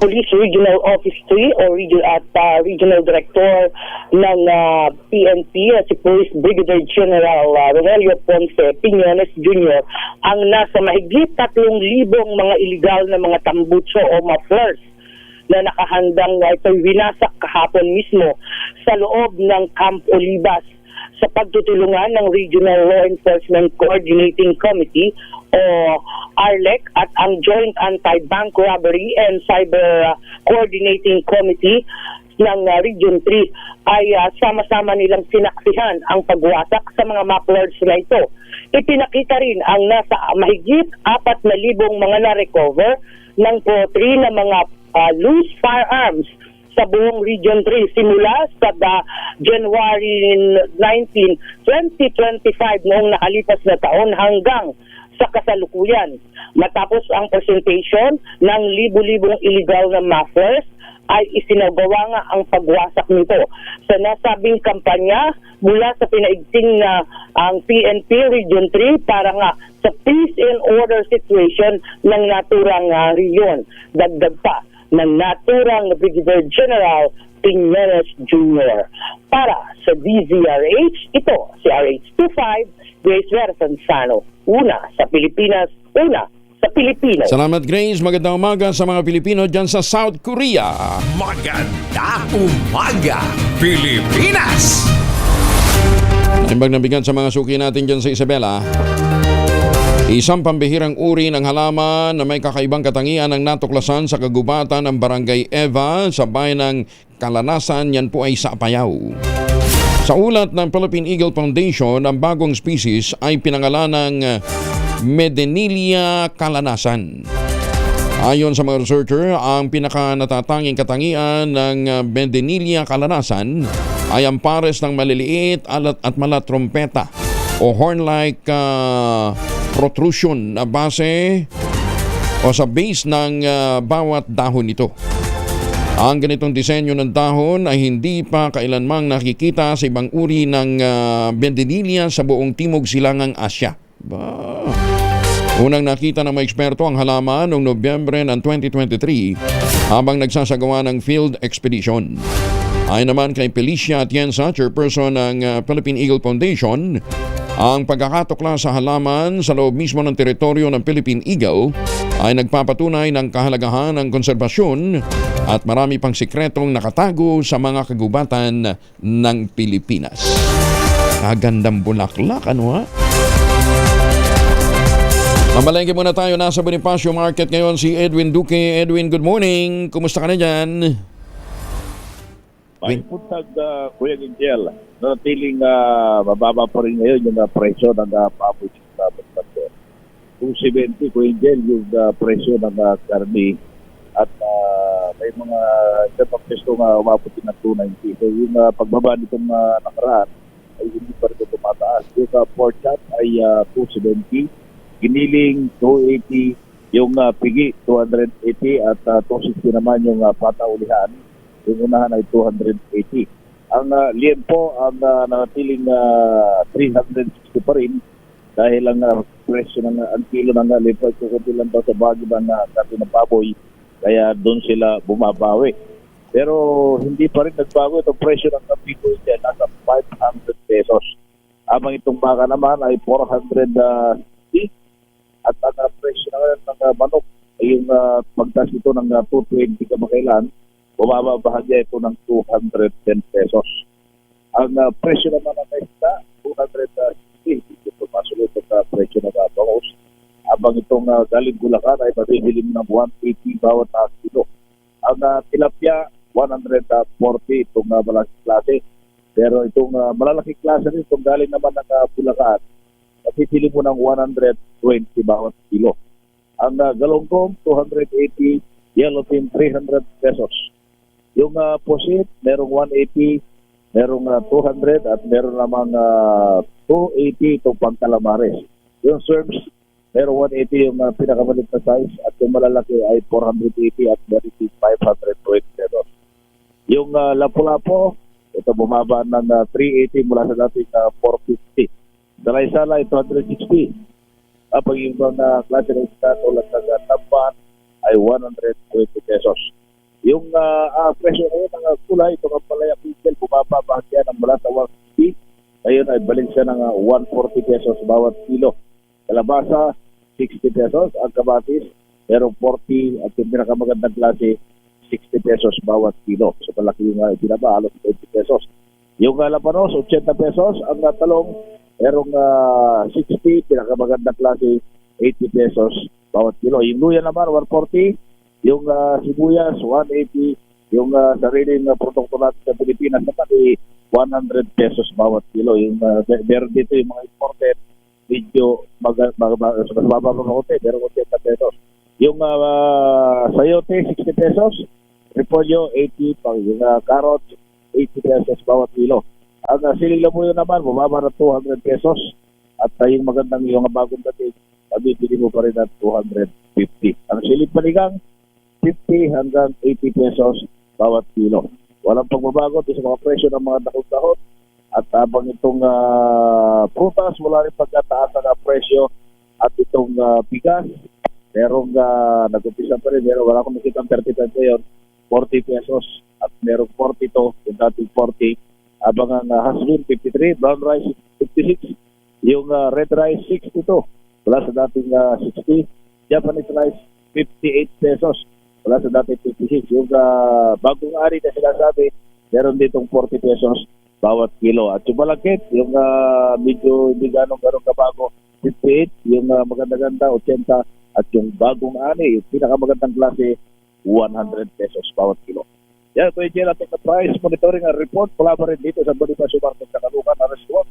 Police Regional Office 3 o Regional Director ng PNP si Police Brigadier General Rogelio Ponce Piñones Jr. ang nasa mahigit 3,000 mga iligal na mga tambutso o mufflers na nakahandang ito'y winasak kahapon mismo sa loob ng Camp Olivas sa pagtutulungan ng Regional Law Enforcement Coordinating Committee o ARLEC at ang Joint Anti-Bank Robbery and Cyber Coordinating Committee ng Region 3 ay sama-sama nilang sinaksihan ang pagwasak sa mga mufflers na ito. Ipinakita rin ang nasa mahigit 4,000 mga na-recover ng potri na mga loose firearms sa buong Region 3 simula sa January 19, 2025 noong nakalipas na taon hanggang sa kasalukuyan. Matapos ang presentation ng libu-libong illegal na mufflers ay isinagawa nga ang pagwasak nito. Sa nasabing kampanya mula sa pinaigting na ang PNP Region 3 para nga sa peace and order situation ng naturang riyon. Dagdag pa ng naturang Brigadier General Piñones Jr. Para sa DZRH, ito si RH25, Grace Versonsano. Una sa Pilipinas, una sa Pilipinas. Salamat Grace, magandang umaga sa mga Pilipino dyan sa South Korea. Maganda umaga, Pilipinas! Imbag na bigan sa mga suki natin dyan sa Isabela. Isang pambihirang uri ng halaman na may kakaibang katangian ang natuklasan sa kagubatan ng Barangay Eva sa bayan ng Kalanasan, yan po ay sa Apayao. Sa ulat ng Philippine Eagle Foundation, ang bagong species ay pinangalan ng Medenilia kalanasan. Ayon sa mga researcher, ang pinakanatatanging katangian ng Medenilia kalanasan ay ang pares ng maliliit at malatrompeta o horn-like protrusion na base o sa base ng bawat dahon nito. Ang ganitong disenyo ng dahon ay hindi pa kailanmang nakikita sa ibang uri ng Medenilia sa buong Timog Silangang Asya. Unang nakita ng mga eksperto ang halaman noong Nobyembre ng 2023 habang nagsasagawa ng field expedition. Ayon naman kay Felicia Atienza, chairperson ng Philippine Eagle Foundation, ang pagkakatukla sa halaman sa loob mismo ng teritoryo ng Philippine Eagle ay nagpapatunay ng kahalagahan ng konserbasyon at marami pang sikretong nakatago sa mga kagubatan ng Pilipinas. Kagandang bulaklak, ano ha? Mamalengke muna tayo. Nasa Bonifacio Market ngayon si Edwin Duque. Edwin, good morning. Kumusta ka na dyan? May puntag, Kuya Gingel. Natiling mababa pa rin ngayon yung presyo ng paboy sa Bonifacio. 270, Kuya Gingel, yung presyo ng karni. At may mga isang peso nga umabot din ng 290. So yung pagbaba nitong nakaraan ay hindi pa rin tumataas. Yung pork chop ay 270. Giniling 280, yung pigi 280 at 260 naman yung pataulihan. Yung unahan ay 280. Ang liempo ang natiling 360 pa rin dahil ang presyo ng ang kilo ng liempo ay kukunti lang daw sa bagyo ng karne ng baboy, kaya doon sila bumabawi. Pero hindi pa rin nagbago itong presyo ng kapito dyan, nasa 500 pesos. Habang itong baka naman ay 460. At ang presyo ng manok ay yung pagtas ito ng 220 kamakailan, bumaba bahagya ito ng 210 pesos. Ang presyo naman ng isda, 260. Ito masulot sa presyo ng bangus. Habang itong galing Bulacan ay mabibili mo ng 180 bawat kilo. Ang tilapia, 140 itong malaking klase. Pero itong malalaking klase rin, itong galing naman ng Bulacan, mabibili mo ng 120 bawat kilo. Ang galonggong, 280, yellowfin, 300 pesos. Yung pusit, merong 180, merong 200, at meron namang 280 itong pangkalamares. Yung serves, merong 180 yung pinakamalit na size, at yung malalaki ay 480 at meron 520 pesos. Yung lapu-lapo, ito bumaba ng 380 mula sa dating 450. Salay-salay, 260. Pag yung mga klase ng isda tulad ng tamban ay 120 pesos. Yung presyo ngayon ng kulay, itong palaya pickle, bumaba bahagya ng mula sa 160. Ngayon ay balik siya ng 140 pesos bawat kilo. Kalabasa, 60 pesos. Ang kamatis, merong 40 at yung pinakamagandang klase, 60 pesos bawat kilo. So malaki yung binaba, halos 20 pesos. Yung labanos, 80 pesos. Ang talong, merong 60, pinakamagandang klase, 80 pesos bawat kilo. Yung luya naman, 140. Yung sibuyas, 180. Yung sariling produkto natin sa Pilipinas naman, 100 pesos bawat kilo. Yung meron dito yung mga imported, medyo mas bababa ng konti, pero 80 pesos. Yung sayote, 60 pesos. Repolyo, 80. Yung carrots, 80 pesos bawat kilo. Ang siling labuyo naman, bumaba na 200 pesos. At yung magandang yung bagong dating, mabibili mo pa rin at 250. Ang siling panigang, 50 hanggang 80 pesos bawat kilo. Walang pagbabago sa mga presyo ng mga dakot-dakot. At habang itong prutas, wala rin pagkataas ng presyo. At itong bigas, merong nag-umpisa pa rin. Wala akong nakita ang 35 ngayon, 40 pesos. At merong 42, yung dating 40. Habang ang hasbin, 53, brown rice, 56, yung red rice, 62, wala sa dating 60, Japanese rice, 58 pesos, wala sa dating 56, yung bagong ari na sinasabi, meron ditong 40 pesos bawat kilo. At yung malagkit, yung medyo hindi ganong kabago, 58, yung maganda-ganda, 80, at yung bagong ani, yung pinakamagandang klase, 100 pesos bawat kilo. Yan, ito yung natin na price monitoring report. Wala pa rin dito sa Bonifacio Market sa Kalukan na restaurant.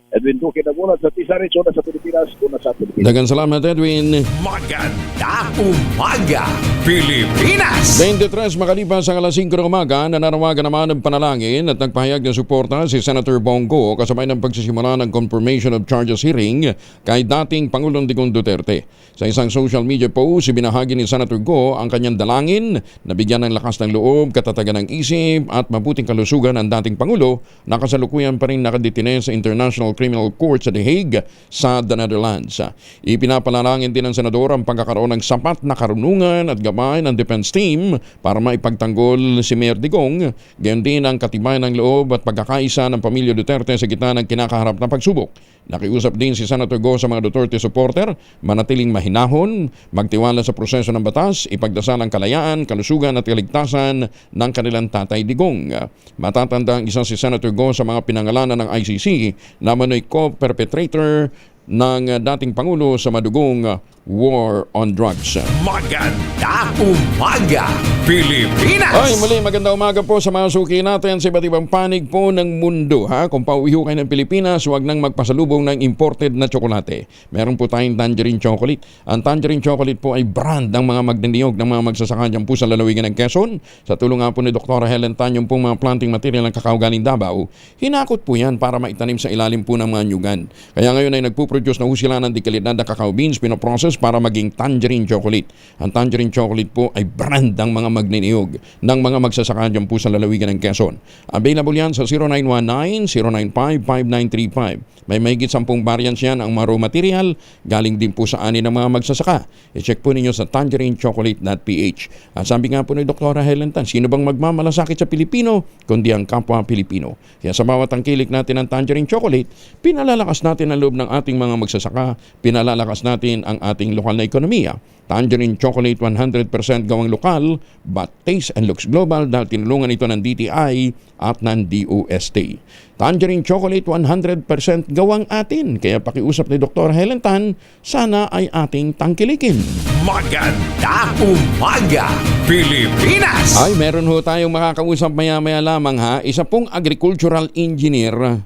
Edwin Duque nagulat sa Tisarich, una sa Pilipinas, una sa Pilipinas. Dagan salamat, Edwin. Magandang umaga, Pilipinas! 23 makalipas ang alas 5 ng umaga, nananawagan naman ng panalangin at nagpahayag ng suporta si Senator Bongo kasabay ng pagsisimula ng confirmation of charges hearing kay dating Pangulong Digong Duterte. Sa isang social media post, ibinahagi ni Senator Go ang kanyang dalangin na bigyan ng lakas ng loob, katatagan ng isip at mabuting kalusugan ang dating Pangulo na kasalukuyan pa rin nakadetine sa International Criminal Court sa The Hague sa The Netherlands. Ipinapalalangin din ng senador ang pagkakaroon ng sapat na karunungan at gabay ng defense team para maipagtanggol si Mayor Digong, gayon din ang katibayan ng loob at pagkakaisa ng pamilya Duterte sa gitna ng kinakaharap na pagsubok. Nakiusap din si Senator Go sa mga Duterte supporter, manatiling mahinahon, magtiwala sa proseso ng batas, ipagdasal ang kalayaan, kalusugan at kaligtasan ng kanilang tatay Digong. Matatanda ang isa si Senator Go sa mga pinangalanan ng ICC na manoy co-perpetrator ng dating Pangulo sa madugong war on drugs. Maganda umaga, Pilipinas! Ay, muli, maganda umaga po sa mga suki natin sa iba't ibang panig po ng mundo. Kung pauwi ho kayo ng Pilipinas, huwag nang magpasalubong ng imported na tsokolate. Meron po tayong tangerine chocolate. Ang tangerine chocolate po ay brand ng mga magniniyog ng mga magsasaka dyan po sa lalawigan ng Quezon. Sa tulong nga po ni Dr. Helen Tan, yung pong mga planting material ng kakao galing Davao, hinakot po yan para maitanim sa ilalim po ng mga nyugan. Kaya ngayon ay nagpuproduce na ho sila ng dikalidad na kakao beans, pinoprocess para maging tangerine chocolate. Ang tangerine chocolate po ay brand ng mga magniniyog ng mga magsasaka dyan po sa lalawigan ng Quezon. Available yan sa 0919-095-5935. May mahigit 10 variants yan ang mga raw material, galing din po sa ani ng mga magsasaka. I-check po ninyo sa tangerinechocolate.ph. At sabi nga po ni Dr. Helen Tan, sino bang magmamalasakit sa Pilipino kundi ang kapwa Pilipino? Kaya sa bawat tangkilik natin ng tangerine chocolate, pinalalakas natin ang loob ng ating mga magsasaka, pinalalakas natin ang ating lokal na ekonomiya. Tangerine chocolate 100% gawang lokal but taste and looks global dahil tinulungan ito ng DTI at ng DOST. Tangerine chocolate 100% gawang atin. Kaya pakiusap ni Dr. Helen Tan, sana ay ating tangkilikin. Maganda umaga, Pilipinas! Ay, meron ho tayong makakausap maya-maya lamang Isa pong agricultural engineer.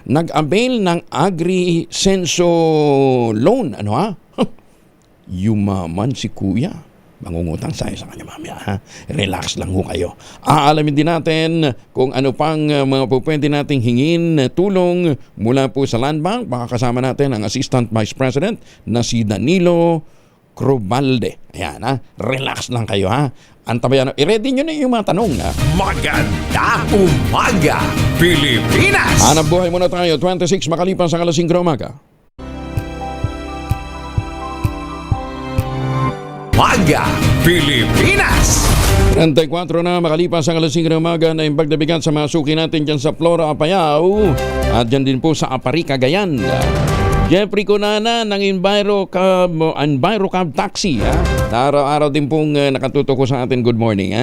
Nag-avail ng Agri-Senso loan. Yumaman si Kuya. Mangungutang tayo sa kanya mamaya. Relax lang ho kayo. Aalamin din natin kung ano pang mga pwede nating hingin tulong mula po sa Land Bank. Makakasama natin ang Assistant Vice President na si Danilo Crobalde. Ayan relax lang kayo Antabayan, i-ready nyo na yung mga tanong Maganda umaga, Pilipinas! Hanap buhay muna tayo, 26 makalipas sa 5 umaga. Maga, Pilipinas! 34 na makalipas ang 5 ng umaga na yung pagdabigan sa mga suki natin dyan sa Flora, Apayao at dyan din po sa Apari, Cagayan. Jeffrey Conana ng Envirocab Taxi. Araw-araw din pong nakatutok ko sa atin. Good morning.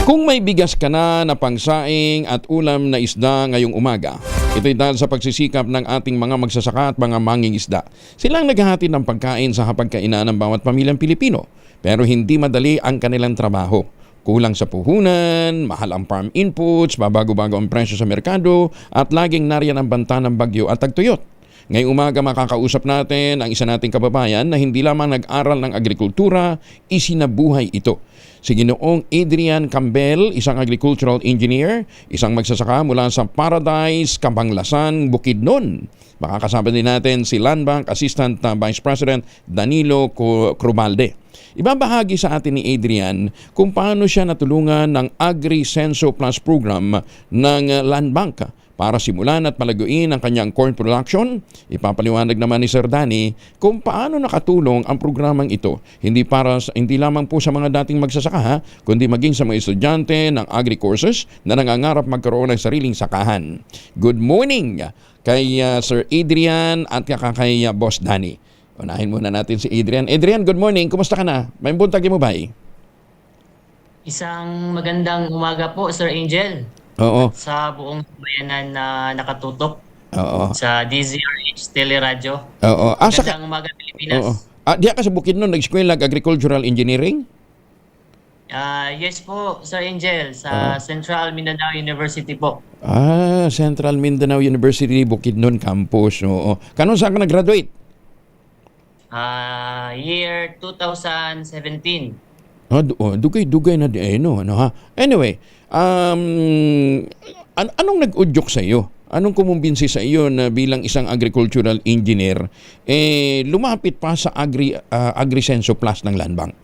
Kung may bigas ka na pangsaing at ulam na isda ngayong umaga, ito'y dahil sa pagsisikap ng ating mga magsasaka at mga mangingisda. Silang naghahatid ng pagkain sa hapagkainan ng bawat pamilyang Pilipino. Pero hindi madali ang kanilang trabaho. Kulang sa puhunan, mahal ang farm inputs, babago-bago ang presyo sa merkado, at laging nariyan ang banta ng bagyo at tagtuyot. Ngayong umaga makakausap natin ang isa nating kababayan na hindi lamang nag-aral ng agrikultura, isinabuhay ito. Si Ginoong Adrian Campbell, isang agricultural engineer, isang magsasaka mula sa Paradise, Kabanglasan, Bukidnon. Makakasama din natin si Land Bank Assistant Vice President Danilo Crobalde. Ibabahagi sa atin ni Adrian kung paano siya natulungan ng Agri-Senso Plus program ng Land Bank para simulan at palaguin ang kanyang corn production. Ipapaliwanag naman ni Sir Danny kung paano nakatulong ang programang ito. Hindi lamang po sa mga dating magsasaka, kundi maging sa mga estudyante ng agri courses na nangangarap magkaroon ng sariling sakahan. Good morning kay Sir Adrian at kay Boss Danny. Unahin muna natin si Adrian. Adrian, good morning. Kumusta ka na? May buntag mo ba? Isang magandang umaga po, Sir Angel. Oo. Sa buong bayanan na nakatutok. Oo. Sa DZRH Teleradyo. Oo. Magandang umaga, Pilipinas. Oo. Diya ka sa Bukidnon nag-eskwela agricultural engineering? Yes po, Sir Angel. Sa Central Mindanao University po. Central Mindanao University, Bukidnon Campus. Oo. Kanong saan ka nag-graduate? Year 2017. Dugay na di Anyway, anong nag-udyok sa iyo? Anong kumumbinsi sa iyo na bilang isang agricultural engineer lumapit pa sa Agri-Senso Plus ng Land Bank?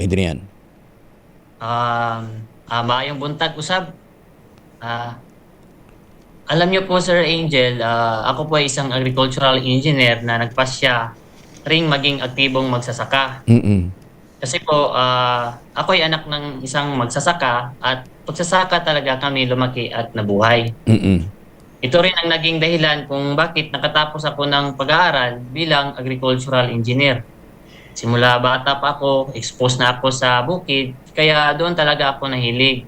Adrian. Maayong buntag usab. Alam niyo po, Sir Angel, ako po ay isang agricultural engineer na nagpasya ring maging aktibong magsasaka. Kasi po, ako ay anak ng isang magsasaka at pagsasaka talaga kami lumaki at nabuhay. Ito rin ang naging dahilan kung bakit nakatapos ako ng pag-aaral bilang agricultural engineer. Simula bata pa ako, exposed na ako sa bukid, kaya doon talaga ako nahilig.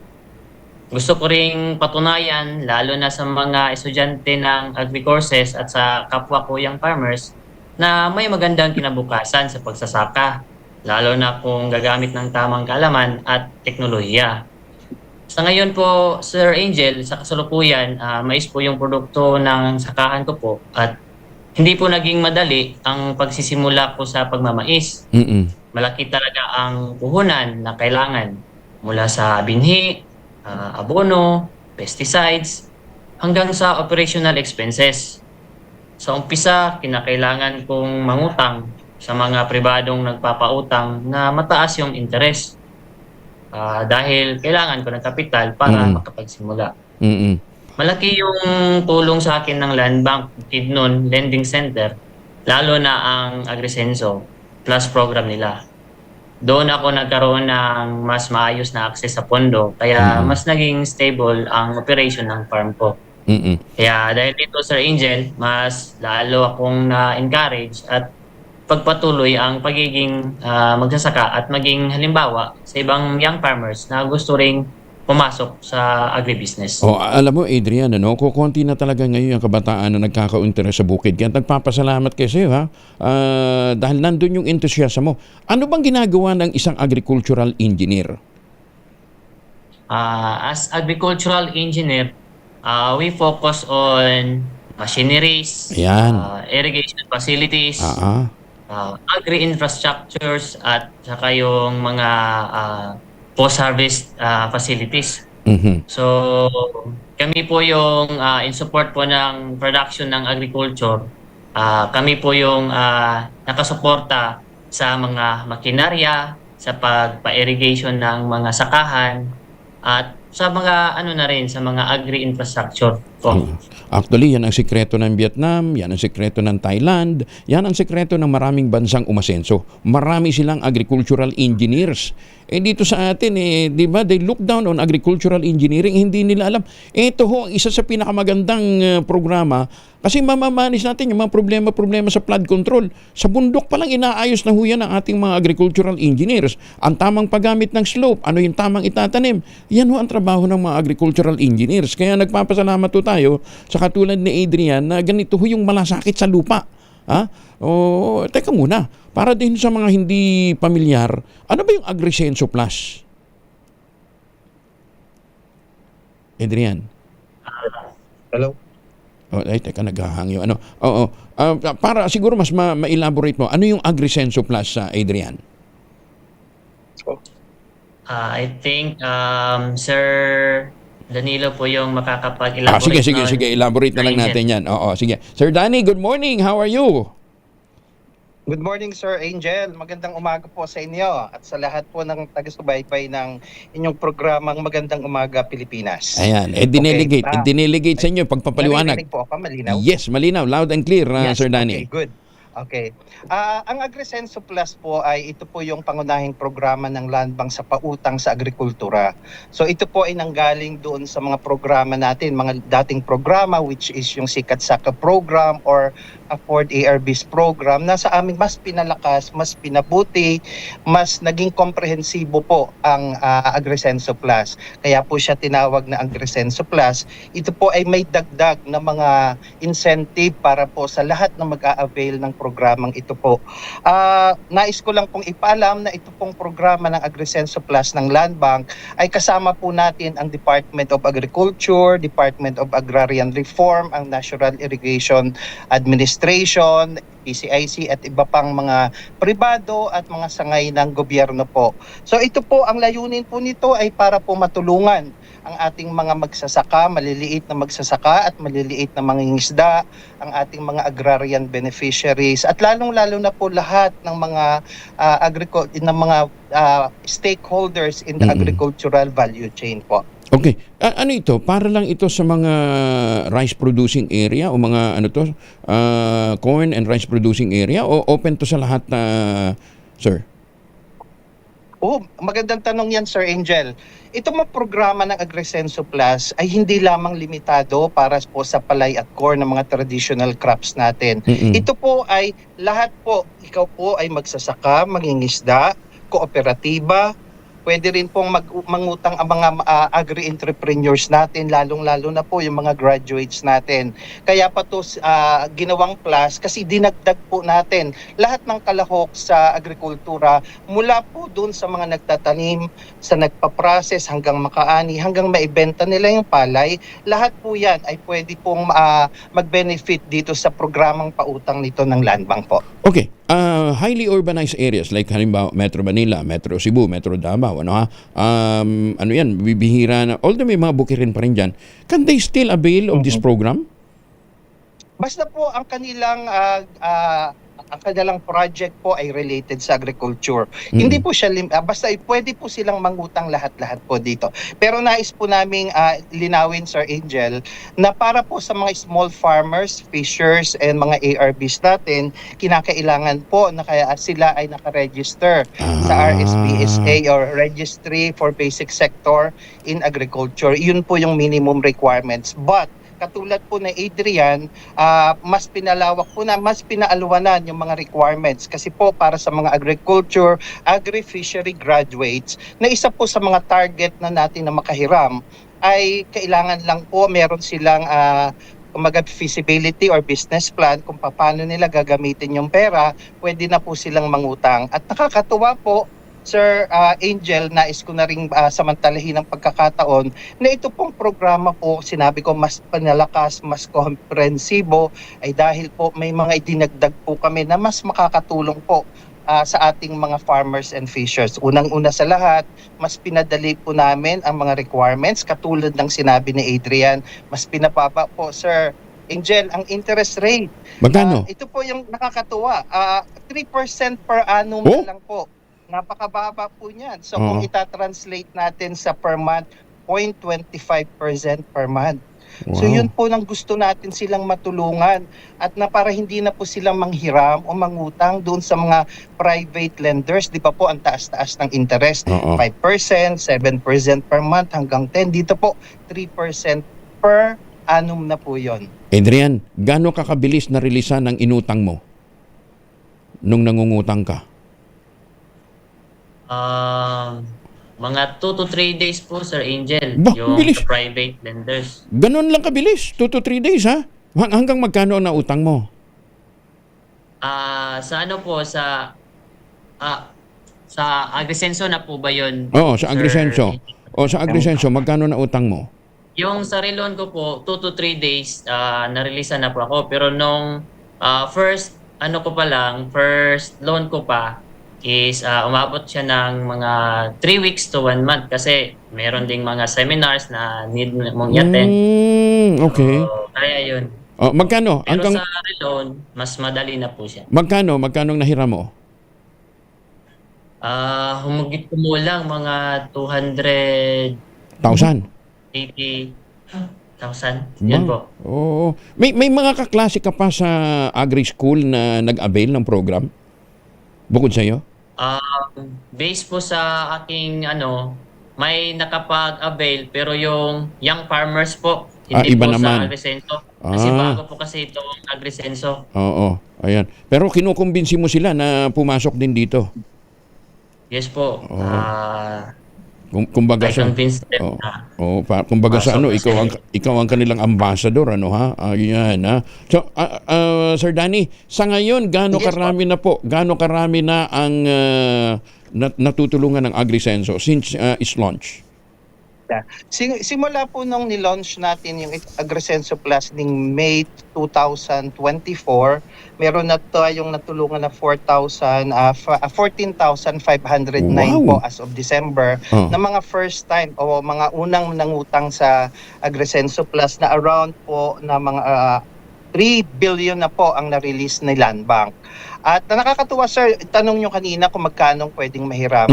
Gusto ko ring patunayan, lalo na sa mga estudyante ng agri-courses at sa kapwa ko yung farmers, na may magandang kinabukasan sa pagsasaka, lalo na kung gagamit ng tamang kaalaman at teknolohiya. Sa ngayon po, Sir Angel, sa kasalukuyan, mais po yung produkto ng sakahan ko po at hindi po naging madali ang pagsisimula ko sa pagmamais. Malaki talaga ang puhunan na kailangan mula sa binhi, abono, pesticides, hanggang sa operational expenses. Sa umpisa, kinakailangan kong mangutang sa mga pribadong nagpapautang na mataas yung interest. Dahil kailangan ko ng kapital para makapagsimula. Malaki yung tulong sa akin ng Land Bank Bukidnon Lending Center, lalo na ang Agrisenso Plus program nila. Doon ako nagkaroon ng mas maayos na access sa pondo, kaya mas naging stable ang operation ng farm ko. Kaya dahil dito, Sir Angel, mas lalo akong na-encourage at pagpatuloy ang pagiging magsasaka at maging halimbawa sa ibang young farmers na gusto ring pumasok sa agribusiness. Alam mo, Adrian, kukunti na talaga ngayon yung kabataan na nagkaka-interest sa bukid. Kaya nagpapasalamat kayo sa'yo, ha? Dahil nandun yung entusiasmo mo. Ano bang ginagawa ng isang agricultural engineer? As agricultural engineer, we focus on machineries, irrigation facilities, agri-infrastructures at saka yung mga post-harvest facilities. So, kami po yung in support po ng production ng agriculture. Kami po yung nakasuporta sa mga makinarya, sa pagpa-irrigation ng mga sakahan, at sa mga sa mga agri-infrastructure po. Actually, yan ang sikreto ng Vietnam, yan ang sikreto ng Thailand, yan ang sikreto ng maraming bansang umasenso. Marami silang agricultural engineers. Dito sa atin, di ba, they look down on agricultural engineering, hindi nila alam. Ito ho, isa sa pinakamagandang programa kasi mamamanis natin yung mga problema sa flood control. Sa bundok pa lang inaayos na ho yan ng ating mga agricultural engineers. Ang tamang paggamit ng slope, ano yung tamang itatanim, yan ho ang trabaho ng mga agricultural engineers. Kaya nagpapasalamat ho tayo sa katulad ni Adrian na ganito ho yung malasakit sa lupa. Teka muna, para din sa mga hindi pamilyar, ano ba yung Agrisenso Plus? Adrian? Hello? Teka, naghahangyo. Para siguro mas ma-elaborate mo, ano yung Agrisenso Plus, Adrian? I think, Sir Danilo po yung makakapag-elaborate. Sige, elaborate na lang natin yan. Sige. Sir Danny, good morning. How are you? Good morning, Sir Angel. Magandang umaga po sa inyo at sa lahat po ng taga-subaybay ng inyong programang Magandang Umaga Pilipinas. Ayan, dinelegate sa inyo pagpapaliwanag. Narinig po ako, malinaw? Yes, malinaw. Loud and clear, Sir Danny. Okay, good. Okay. Ang Agrisenso Plus po ay ito po yung pangunahing programa ng Land Bank sa pautang sa agrikultura. So ito po ay nanggaling doon sa mga programa natin, mga dating programa which is yung Sikat Saka program or Afford ARBs program na sa aming mas pinalakas, mas pinabuti, mas naging komprehensibo po ang Agrisenso Plus. Kaya po siya tinawag na Agrisenso Plus. Ito po ay may dagdag na mga incentive para po sa lahat na mag-a-avail ng programang ito po. Nais ko lang pong ipaalam na ito pong programa ng Agrisenso Plus ng Land Bank ay kasama po natin ang Department of Agriculture, Department of Agrarian Reform, ang National Irrigation Administration, PCIC at iba pang mga pribado at mga sangay ng gobyerno po. So ito po, ang layunin po nito ay para po matulungan ang ating mga magsasaka, maliliit na magsasaka at maliliit na mangingisda, ang ating mga agrarian beneficiaries at lalong-lalo na po lahat ng mga stakeholders in the agricultural value chain po. Okay. Ano ito? Para lang ito sa mga rice producing area o mga corn and rice producing area o open to sa lahat sir? Magandang tanong yan, Sir Angel. Ito mga programa ng Agrisenso Plus ay hindi lamang limitado para po sa palay at corn ng mga traditional crops natin. Ito po ay lahat po, ikaw po ay magsasaka, mangingisda, kooperatiba, Pwede rin pong mangutang ang mga agri-entrepreneurs natin, lalong-lalo na po yung mga graduates natin. Kaya pa to ginawang plus kasi dinagdag po natin lahat ng kalahok sa agrikultura mula po dun sa mga nagtatanim, sa nagpa-process hanggang makaani, hanggang maibenta nila yung palay. Lahat po yan ay pwede pong mag-benefit dito sa programang pautang nito ng Land Bank po. Okay, highly urbanized areas like halimbawa Metro Manila, Metro Cebu, Metro Davao, ano yan, bibihira na, although may mga bukirin pa rin dyan, can they still avail of this program? Basta po ang kanilang project po ay related sa agriculture. Hindi po siya basta pwede po silang mangutang lahat-lahat po dito. Pero nais po naming linawin, Sir Angel, na para po sa mga small farmers, fishers, and mga ARBs natin, kinakailangan po na kaya sila ay nakaregister sa RSPSA or Registry for Basic Sector in Agriculture. Yun po yung minimum requirements. But katulad po na Adrian, mas pinalawak po na, mas pinaalwanan yung mga requirements kasi po para sa mga agriculture, agri-fishery graduates na isa po sa mga target na natin na makahiram ay kailangan lang po meron silang feasibility or business plan kung paano nila gagamitin yung pera, pwede na po silang mangutang. At nakakatuwa po, Sir Angel, nais ko na rin samantalahin ang pagkakataon na ito pong programa po, sinabi ko mas panalakas, mas komprehensibo ay dahil po may mga idinagdag po kami na mas makakatulong po sa ating mga farmers and fishers. Unang-una sa lahat, mas pinadali po namin ang mga requirements katulad ng sinabi ni Adrian, mas pinapaba po, Sir Angel, ang interest rate. Magkano? Ito po yung nakakatuwa, 3% per annum na lang po. Napakababa po niyan. So kung itatranslate natin sa per month, 0.25% per month. Wow. So yun po nang gusto natin silang matulungan at na para hindi na po silang manghiram o mangutang doon sa mga private lenders. Di ba po ang taas-taas ng interest? 5%, 7% per month hanggang 10%. Dito po 3% per annum na po yon. Adrian, gaano kakabilis na rilisan ng inutang mo nung nangungutang ka? Mga 2 to 3 days po, Sir Angel, yung bilis. private lenders. Ganon lang kabilis, 2 to 3 days ha? Hanggang magkano na utang mo? Sa ano po, sa Agrisenso na po ba yun? Oo, sa Agrisenso. Sa Agrisenso, magkano na utang mo? Yung sa loan ko po, 2 to 3 days, na-releasean na po ako. Pero nung first loan ko pa, is umabot siya ng mga 3 weeks to 1 month kasi meron ding mga seminars na need mong i-attend. Okay. So, kaya yun. Magkano? Pero sa loan, mas madali na po siya. Magkano nahiram mo? Humigit kumulang mga 280,000. 1,000. Yan po. Oo. May mga kaklase ka pa sa agri-school na nag-avail ng program? Bukod sa iyo? Based po sa aking may nakapag-avail pero yung young farmers po, hindi iba po naman. sa Agrisenso. Kasi bago po kasi itong Agrisenso. Oo, ayan. Pero kinukumbinsi mo sila na pumasok din dito? Yes po. Kumbaga sa kumbaga sa ikaw ang kanilang ambassador ayan ha. So Sir Danny, sa ngayon gaano karami na ang natutulungan ng Agrisenso since its launch? Simula po nung ni-launch natin yung Agrisenso Plus ng May 2024, meron na tayong natulungan na 14,509 po as of December na mga first time o mga unang nangutang sa Agrisenso Plus na around po na mga 3 billion na po ang na-release ni Land Bank. At nakakatuwa, sir, tanong nyo kanina kung magkano pwedeng mahiram.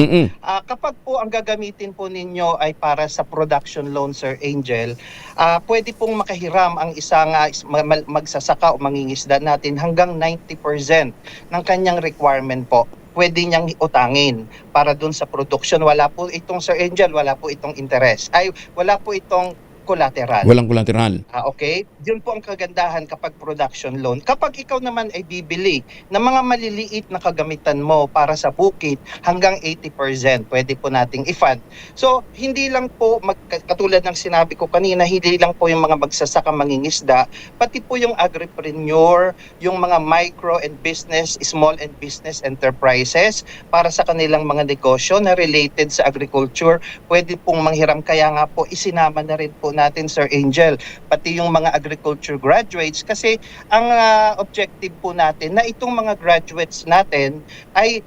Kapag po ang gagamitin po ninyo ay para sa production loan, Sir Angel, pwede pong makahiram ang isang magsasaka o mangingisda natin hanggang 90% ng kanyang requirement po. Pwede niyang utangin para dun sa production. Wala po itong, Sir Angel, wala po itong interest. Wala po itong collateral. Walang collateral. Okay? Yun po ang kagandahan kapag production loan. Kapag ikaw naman ay bibili ng mga maliliit na kagamitan mo para sa bukid, hanggang 80% pwede po nating i-fund. So, hindi lang po, katulad ng sinabi ko kanina, hindi lang po yung mga magsasaka mangingisda, pati po yung agripreneur, yung mga micro and business, small and business enterprises para sa kanilang mga negosyo na related sa agriculture, pwede pong manghiram. Kaya nga po, isinama na rin po natin, Sir Angel, pati yung mga agriculture graduates, kasi ang objective po natin na itong mga graduates natin ay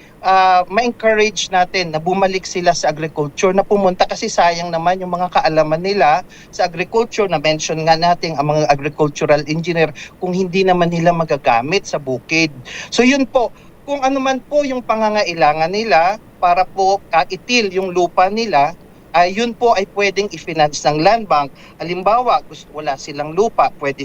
ma-encourage natin na bumalik sila sa agriculture, na pumunta, kasi sayang naman yung mga kaalaman nila sa agriculture, na mention nga natin ang mga agricultural engineer, kung hindi naman nila magagamit sa bukid. So yun po, kung ano man po yung pangangailangan nila para po kaitil yung lupa nila, yun po ay pwedeng i-finance ng Land Bank. Halimbawa, wala silang lupa, pwede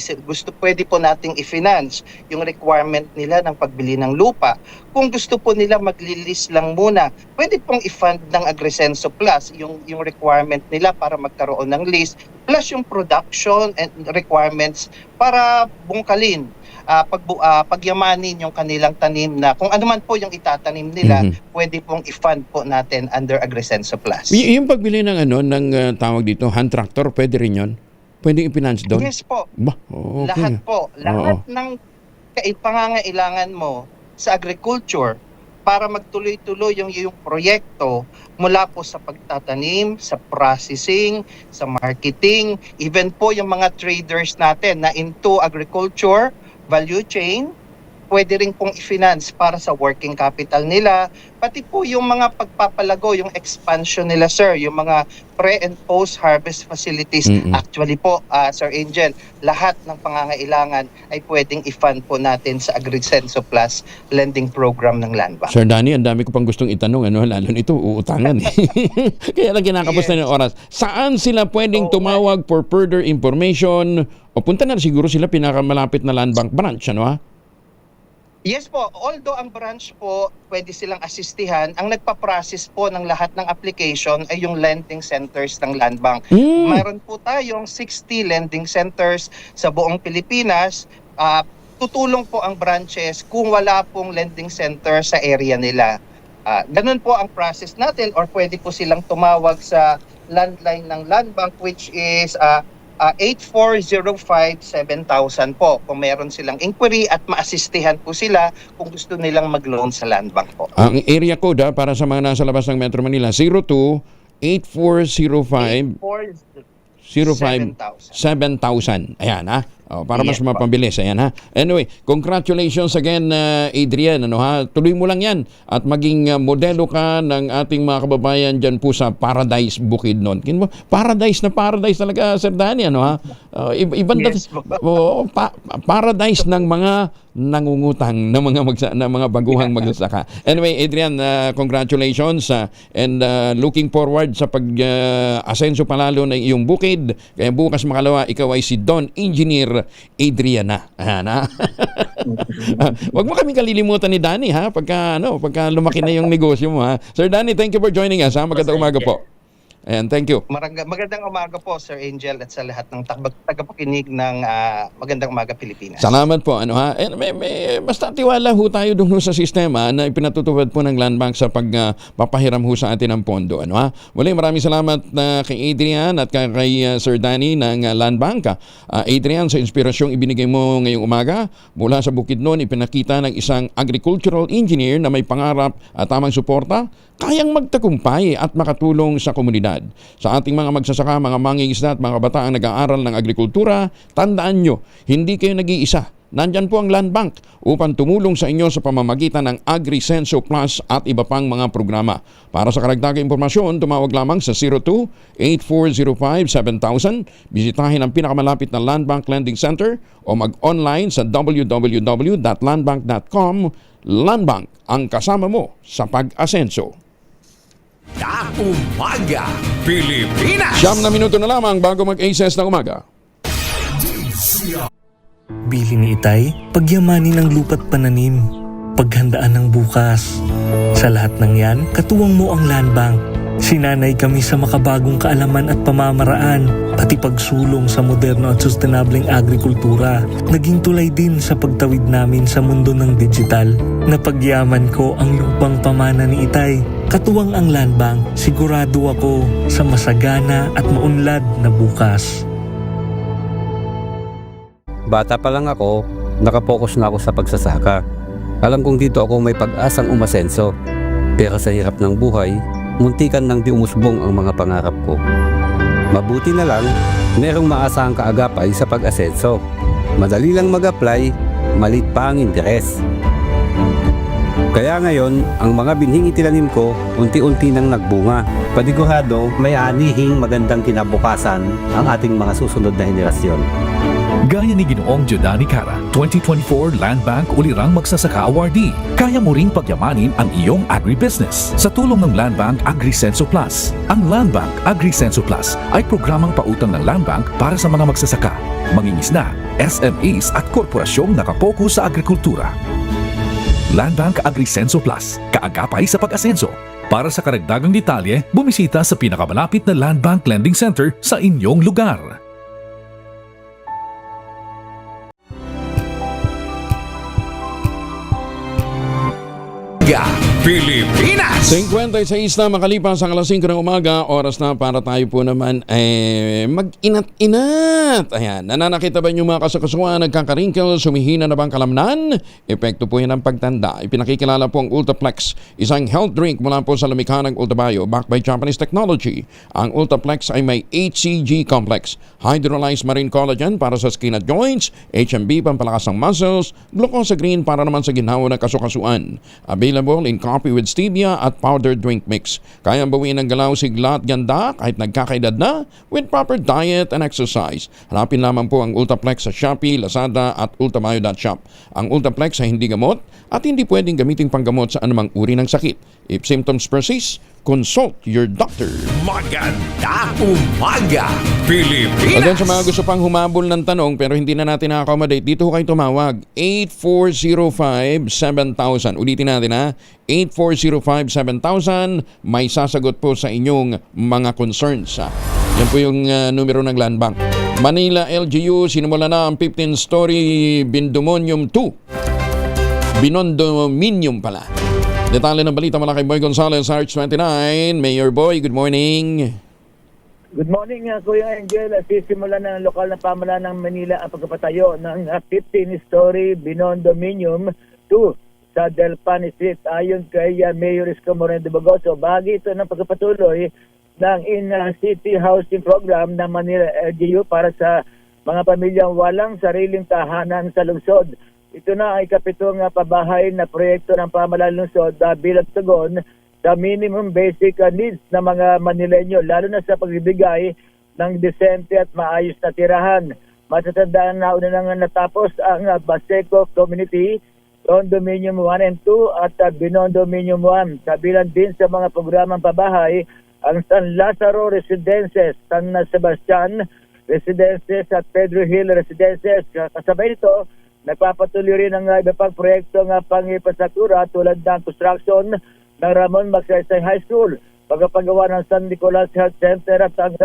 po nating i-finance yung requirement nila ng pagbili ng lupa. Kung gusto po nila magli-lease lang muna, pwede pong i-fund ng Agrisenso Plus yung requirement nila para magkaroon ng lease, plus yung production and requirements para bungkalin, pagyamanin yung kanilang tanim, na kung ano man po yung itatanim nila, pwede pong i-fund po natin under Agrisenso Plus. Yung pagbili ng tawag dito, hand tractor, pwede rin yun? Pwede i-finance doon? Yes po. Okay. Lahat po. Lahat ng pangangailangan mo sa agriculture para magtuloy-tuloy yung proyekto, mula po sa pagtatanim, sa processing, sa marketing, even po yung mga traders natin na into agriculture, value chain, pwede rin pong i-finance para sa working capital nila, pati po yung mga pagpapalago, yung expansion nila, sir, yung mga pre- and post-harvest facilities. Actually po, Sir Angel, lahat ng pangangailangan ay pwedeng i-fund po natin sa Agrisenso Plus lending program ng Land Bank. Sir Danny, ang dami ko pang gustong itanong, lalo nito, uutangan. Kaya lang kinakapos na yung oras. Saan sila pwedeng tumawag for further information? O punta na siguro sila pinakamalapit na Land Bank branch, Yes po, although ang branch po pwede silang asistihan, ang nagpa-process po ng lahat ng application ay yung lending centers ng Land Bank. Mayroon po tayong 60 lending centers sa buong Pilipinas. Tutulong po ang branches kung wala pong lending center sa area nila. Ganun po ang process natin, or pwede po silang tumawag sa landline ng Land Bank, which is 8405-7000 po kung meron silang inquiry, at maasistihan po sila kung gusto nilang mag-loan sa Land Bank po. Ang area code para sa mga nasa labas ng Metro Manila, 02-8405-7000. Ayan para mas mapabilis. Ayan Anyway, congratulations again, Adrian. Tuloy mo lang yan at maging modelo ka ng ating mga kababayan dyan po sa Paradise Bukidnon. Paradise na paradise talaga, Sir Danny. Paradise ng mga nangungutang ng mga baguhang magsasaka. Anyway, Adrian, congratulations and looking forward sa pag-asenso palalo ng iyong bukid. Kaya bukas makalawa, ikaw ay si Don Engineer Adriana. Wag mo kami kalilimutan ni Danny pagka lumaki na yung negosyo mo Sir Danny, thank you for joining us. Magandang umaga po. And thank you. Magandang umaga po, Sir Angel, at sa lahat ng tagapakinig ng Magandang Umaga Pilipinas. Salamat po. Basta tiwala ho tayo doon sa sistema na ipinatutupad po ng Land Bank sa pagpapahiram ho sa atin ng pondo. Muli, maraming salamat kay Adrian at kay Sir Danny ng Land Bank. Adrian, sa inspirasyong ibinigay mo ngayong umaga mula sa Bukidnon, ipinakita ng isang agricultural engineer na may pangarap at tamang suporta, kayang magtagumpay at makatulong sa komunidad. Sa ating mga magsasaka, mga mangingisda at mga bataang nag-aaral ng agrikultura, tandaan nyo, hindi kayo nag-iisa. Nandyan po ang Land Bank upang tumulong sa inyo sa pamamagitan ng Agrisenso Plus at iba pang mga programa. Para sa karagdagang impormasyon, tumawag lamang sa 02-8405-7000, bisitahin ang pinakamalapit na Land Bank Lending Center o mag-online sa www.landbank.com. Land Bank, ang kasama mo sa pag-asenso. Umaga Pilipinas. 9 na minuto na lamang bago mag-aces ng umaga. Bili ni Itay, pagyamanin ng lupa't pananim, paghandaan ng bukas. Sa lahat ng yan, katuwang mo ang Land Bank. Sinanay kami sa makabagong kaalaman at pamamaraan, pati pagsulong sa moderno at sustainableng agrikultura. Naging tulay din sa pagtawid namin sa mundo ng digital. Napagyaman ko ang lupang pamana ni Itay. Katuwang ang Land Bank, sigurado ako sa masagana at maunlad na bukas. Bata pa lang ako, nakapokus na ako sa pagsasaka. Alam kong dito ako may pag-asang umasenso. Pero sa hirap ng buhay, muntikan nang di umusbong ang mga pangarap ko. Mabuti na lang, merong maasahang kaagapay sa pag-asenso. Madali lang mag-apply, malit pa ang interes. Kaya ngayon, ang mga binhing itinanim ko, unti-unti nang nagbunga. Panigurado, may anihing magandang kinabukasan ang ating mga susunod na henerasyon. Gaya ni Ginoong Giordani Cara, 2024 Land Bank Ulirang Magsasaka Awardee. Kaya mo ring pagyamanin ang iyong agribusiness sa tulong ng Land Bank AgriSenso Plus. Ang Land Bank AgriSenso Plus ay programang pautang ng Land Bank para sa mga magsasaka, mangingisda, SMEs at korporasyong nakapokus sa agrikultura. Land Bank AgriSenso Plus, kaagapay sa pag-asenso. Para sa karagdagang detalye, bumisita sa pinakamalapit na Land Bank Lending Center sa inyong lugar. Pilipinas! 56 na makalipas ang alas 5 ng umaga, oras na para tayo po naman mag-inat-inat. Ayan, nananakita ba yung mga kasakasuan, nagkakarinkle, sumihina na bang kalamnan? Epekto po yan ng pagtanda. Ipinakikilala po ang Ultaplex, isang health drink mula po sa lumikha ng Ultabio, backed by Japanese technology. Ang Ultaplex ay may HCG complex, hydrolyzed marine collagen para sa skin at joints, HMB pampalakas ng muscles, glucosa green para naman sa ginhawa ng kasukasuan. Available in coffee with stevia at powdered drink mix. Kayang bawiin ng galaw, sigla at ganda kahit nagkakaedad na with proper diet and exercise. Hanapin lamang po ang Ultaplex sa Shopee, Lazada at ultamayo.shop. Ang Ultaplex ay hindi gamot at hindi pwedeng gamitin panggamot sa anumang uri ng sakit. If symptoms persist, consult your doctor. Maganda umaga, Pilipinas! At sa mga gusto pang humabol ng tanong pero hindi na natin na-accommodate, dito kayo tumawag. 8405-7000. Ulitin natin ha. 8405-7000. May sasagot po sa inyong mga concerns. Yan po yung numero ng Land Bank. Manila LGU, sinimula na ang 15-story Bindominium 2. Binondominium pala. Detalye ng balita mula kay Boy Gonzales, RH29. Mayor Boy, good morning. Good morning, Kuya Angel. Sisimula ng lokal na pamahalaan ng Manila ang pagpapatayo ng 15-story Binondominium 2 sa Del Pan Street. Ayon kay Mayor Isko Moreno de Bagoso, bahagi ito ng pagpapatuloy ng in-city housing program ng Manila LGU para sa mga pamilyang walang sariling tahanan sa lungsod. Ito na ay kapitong pabahay na proyekto ng pamahalaan ng lungsod bilang tugon sa minimum basic needs ng mga Manileño, lalo na sa pagbibigay ng desente at maayos na tirahan. Matatandaan na una nang natapos ang Baseco Community Condominium 1 and 2 at Binondominium 1. Kabilang din sa mga programang pabahay ang San Lazaro Residences, San Sebastian Residences at Pedro Hill Residences. Kasabay nito, nagpapatuloy rin ang iba pang proyekto ng pang-infrastruktura tulad ng construction ng Ramon Magsaysay High School, pagpapagawa ng San Nicolas Health Center at ang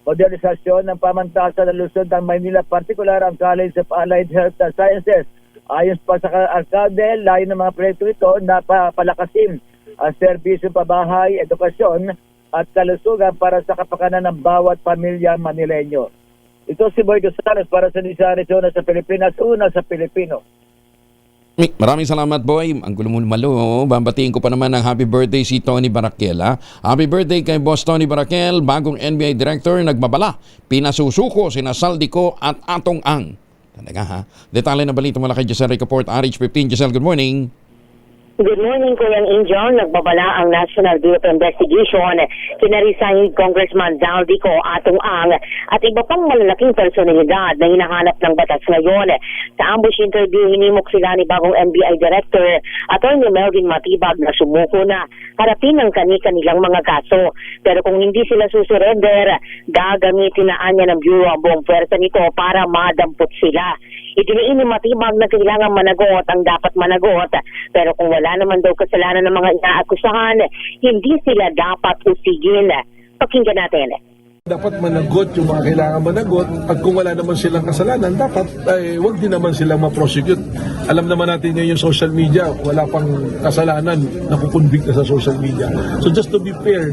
modernisasyon ng pamantasan ng Luzon ng Maynila, partikular ang College of Allied Health Sciences. Ayon pa sa alkalde, layo ng mga proyekto ito na palakasin ang serbisyo pabahay, edukasyon at kalusugan para sa kapakanan ng bawat pamilya Manileño. Ito si Boy Gonzales para sa Arizona sa Pilipinas, una sa Pilipino. Maraming salamat, Boy. Ang gulo mo malo. Bambatiin ko pa naman ng happy birthday si Tony Barakel. Happy birthday kay Boss Tony Barakel, bagong NBA Director, nagbabala. Pinasusuko, sinasaldi ko at atong ang. Talaga ha? Detalye na balita mula kay Giselle Ricaport, RH15. Giselle, good morning. Good morning, Kuya Angel. Nagbabala ang National Bureau of Investigation kina resigned Congressman Zaldico Atong Ang at iba pang malalaking personalidad na hinahanap ng batas ngayon. Sa ambush interview, hinimok sila ni bagong NBI Director Attorney Melvin Matibag na sumuko na harapin ang kanilang mga kaso. Pero kung hindi sila susurrender, gagamitin na anya ng Bureau ang buong pwersa nito para madampot sila. Itiniin ni Matibag na kailangan managot ang dapat managot, pero kung wala wala naman daw kasalanan ng mga inaakusahan, hindi sila dapat usigin. Pakinggan natin. Dapat managot yung mga kailangan managot at kung wala naman silang kasalanan, dapat wag din naman silang ma-prosecute. Alam naman natin ngayon yung social media, wala pang kasalanan na kukonvict sa social media. So just to be fair,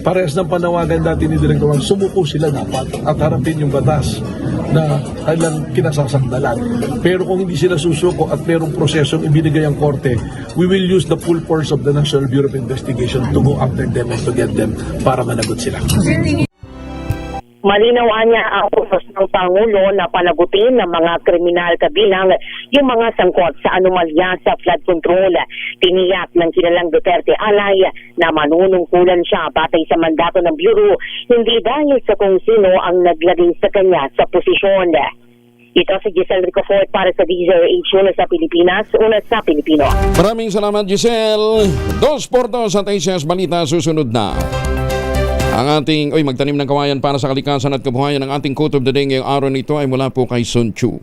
parehas ng panawagan dati ni Director Wang, sumuko sila dapat at harapin yung batas na kailang kinasasakdalan. Pero kung hindi sila susuko at merong prosesong ibinigay ang korte, we will use the full force of the National Bureau of Investigation to go after them and to get them para managot sila. Malinaw niya ang utos ng Pangulo na panagutin ng mga kriminal kabilang yung mga sangkot sa anomalya sa flood control. Tiniyak ng kilalang Duterte alay na manunungkulan siya batay sa mandato ng Bureau, hindi dahil sa kung sino ang naglagay sa kanya sa posisyon. Ito si Giselle Ricofort para sa DZRH, una sa Pilipinas, una sa Pilipino. Maraming salamat, Giselle. 2 Portos at ACS Balita susunod na. Ang ating, magtanim ng kawayan para sa kalikasan at kabuhayan. Ang ating quote of the day ngayong araw nito ay mula po kay Sun Tzu.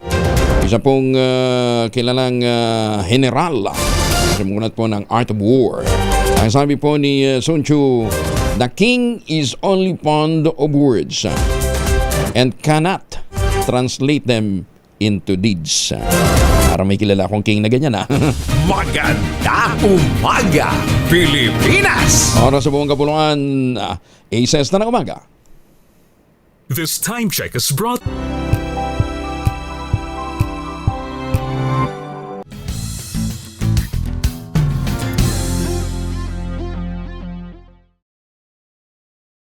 Isa pong kilalang general. Sumulat po ng Art of War. Ang sabi po ni Sun Tzu, "The king is only fond of words and cannot translate them into deeds." Para may kilala akong king na ganyan Maganda umaga, Pilipinas! Oras sa buong kapuluan, ACS na ng umaga. This time check is brought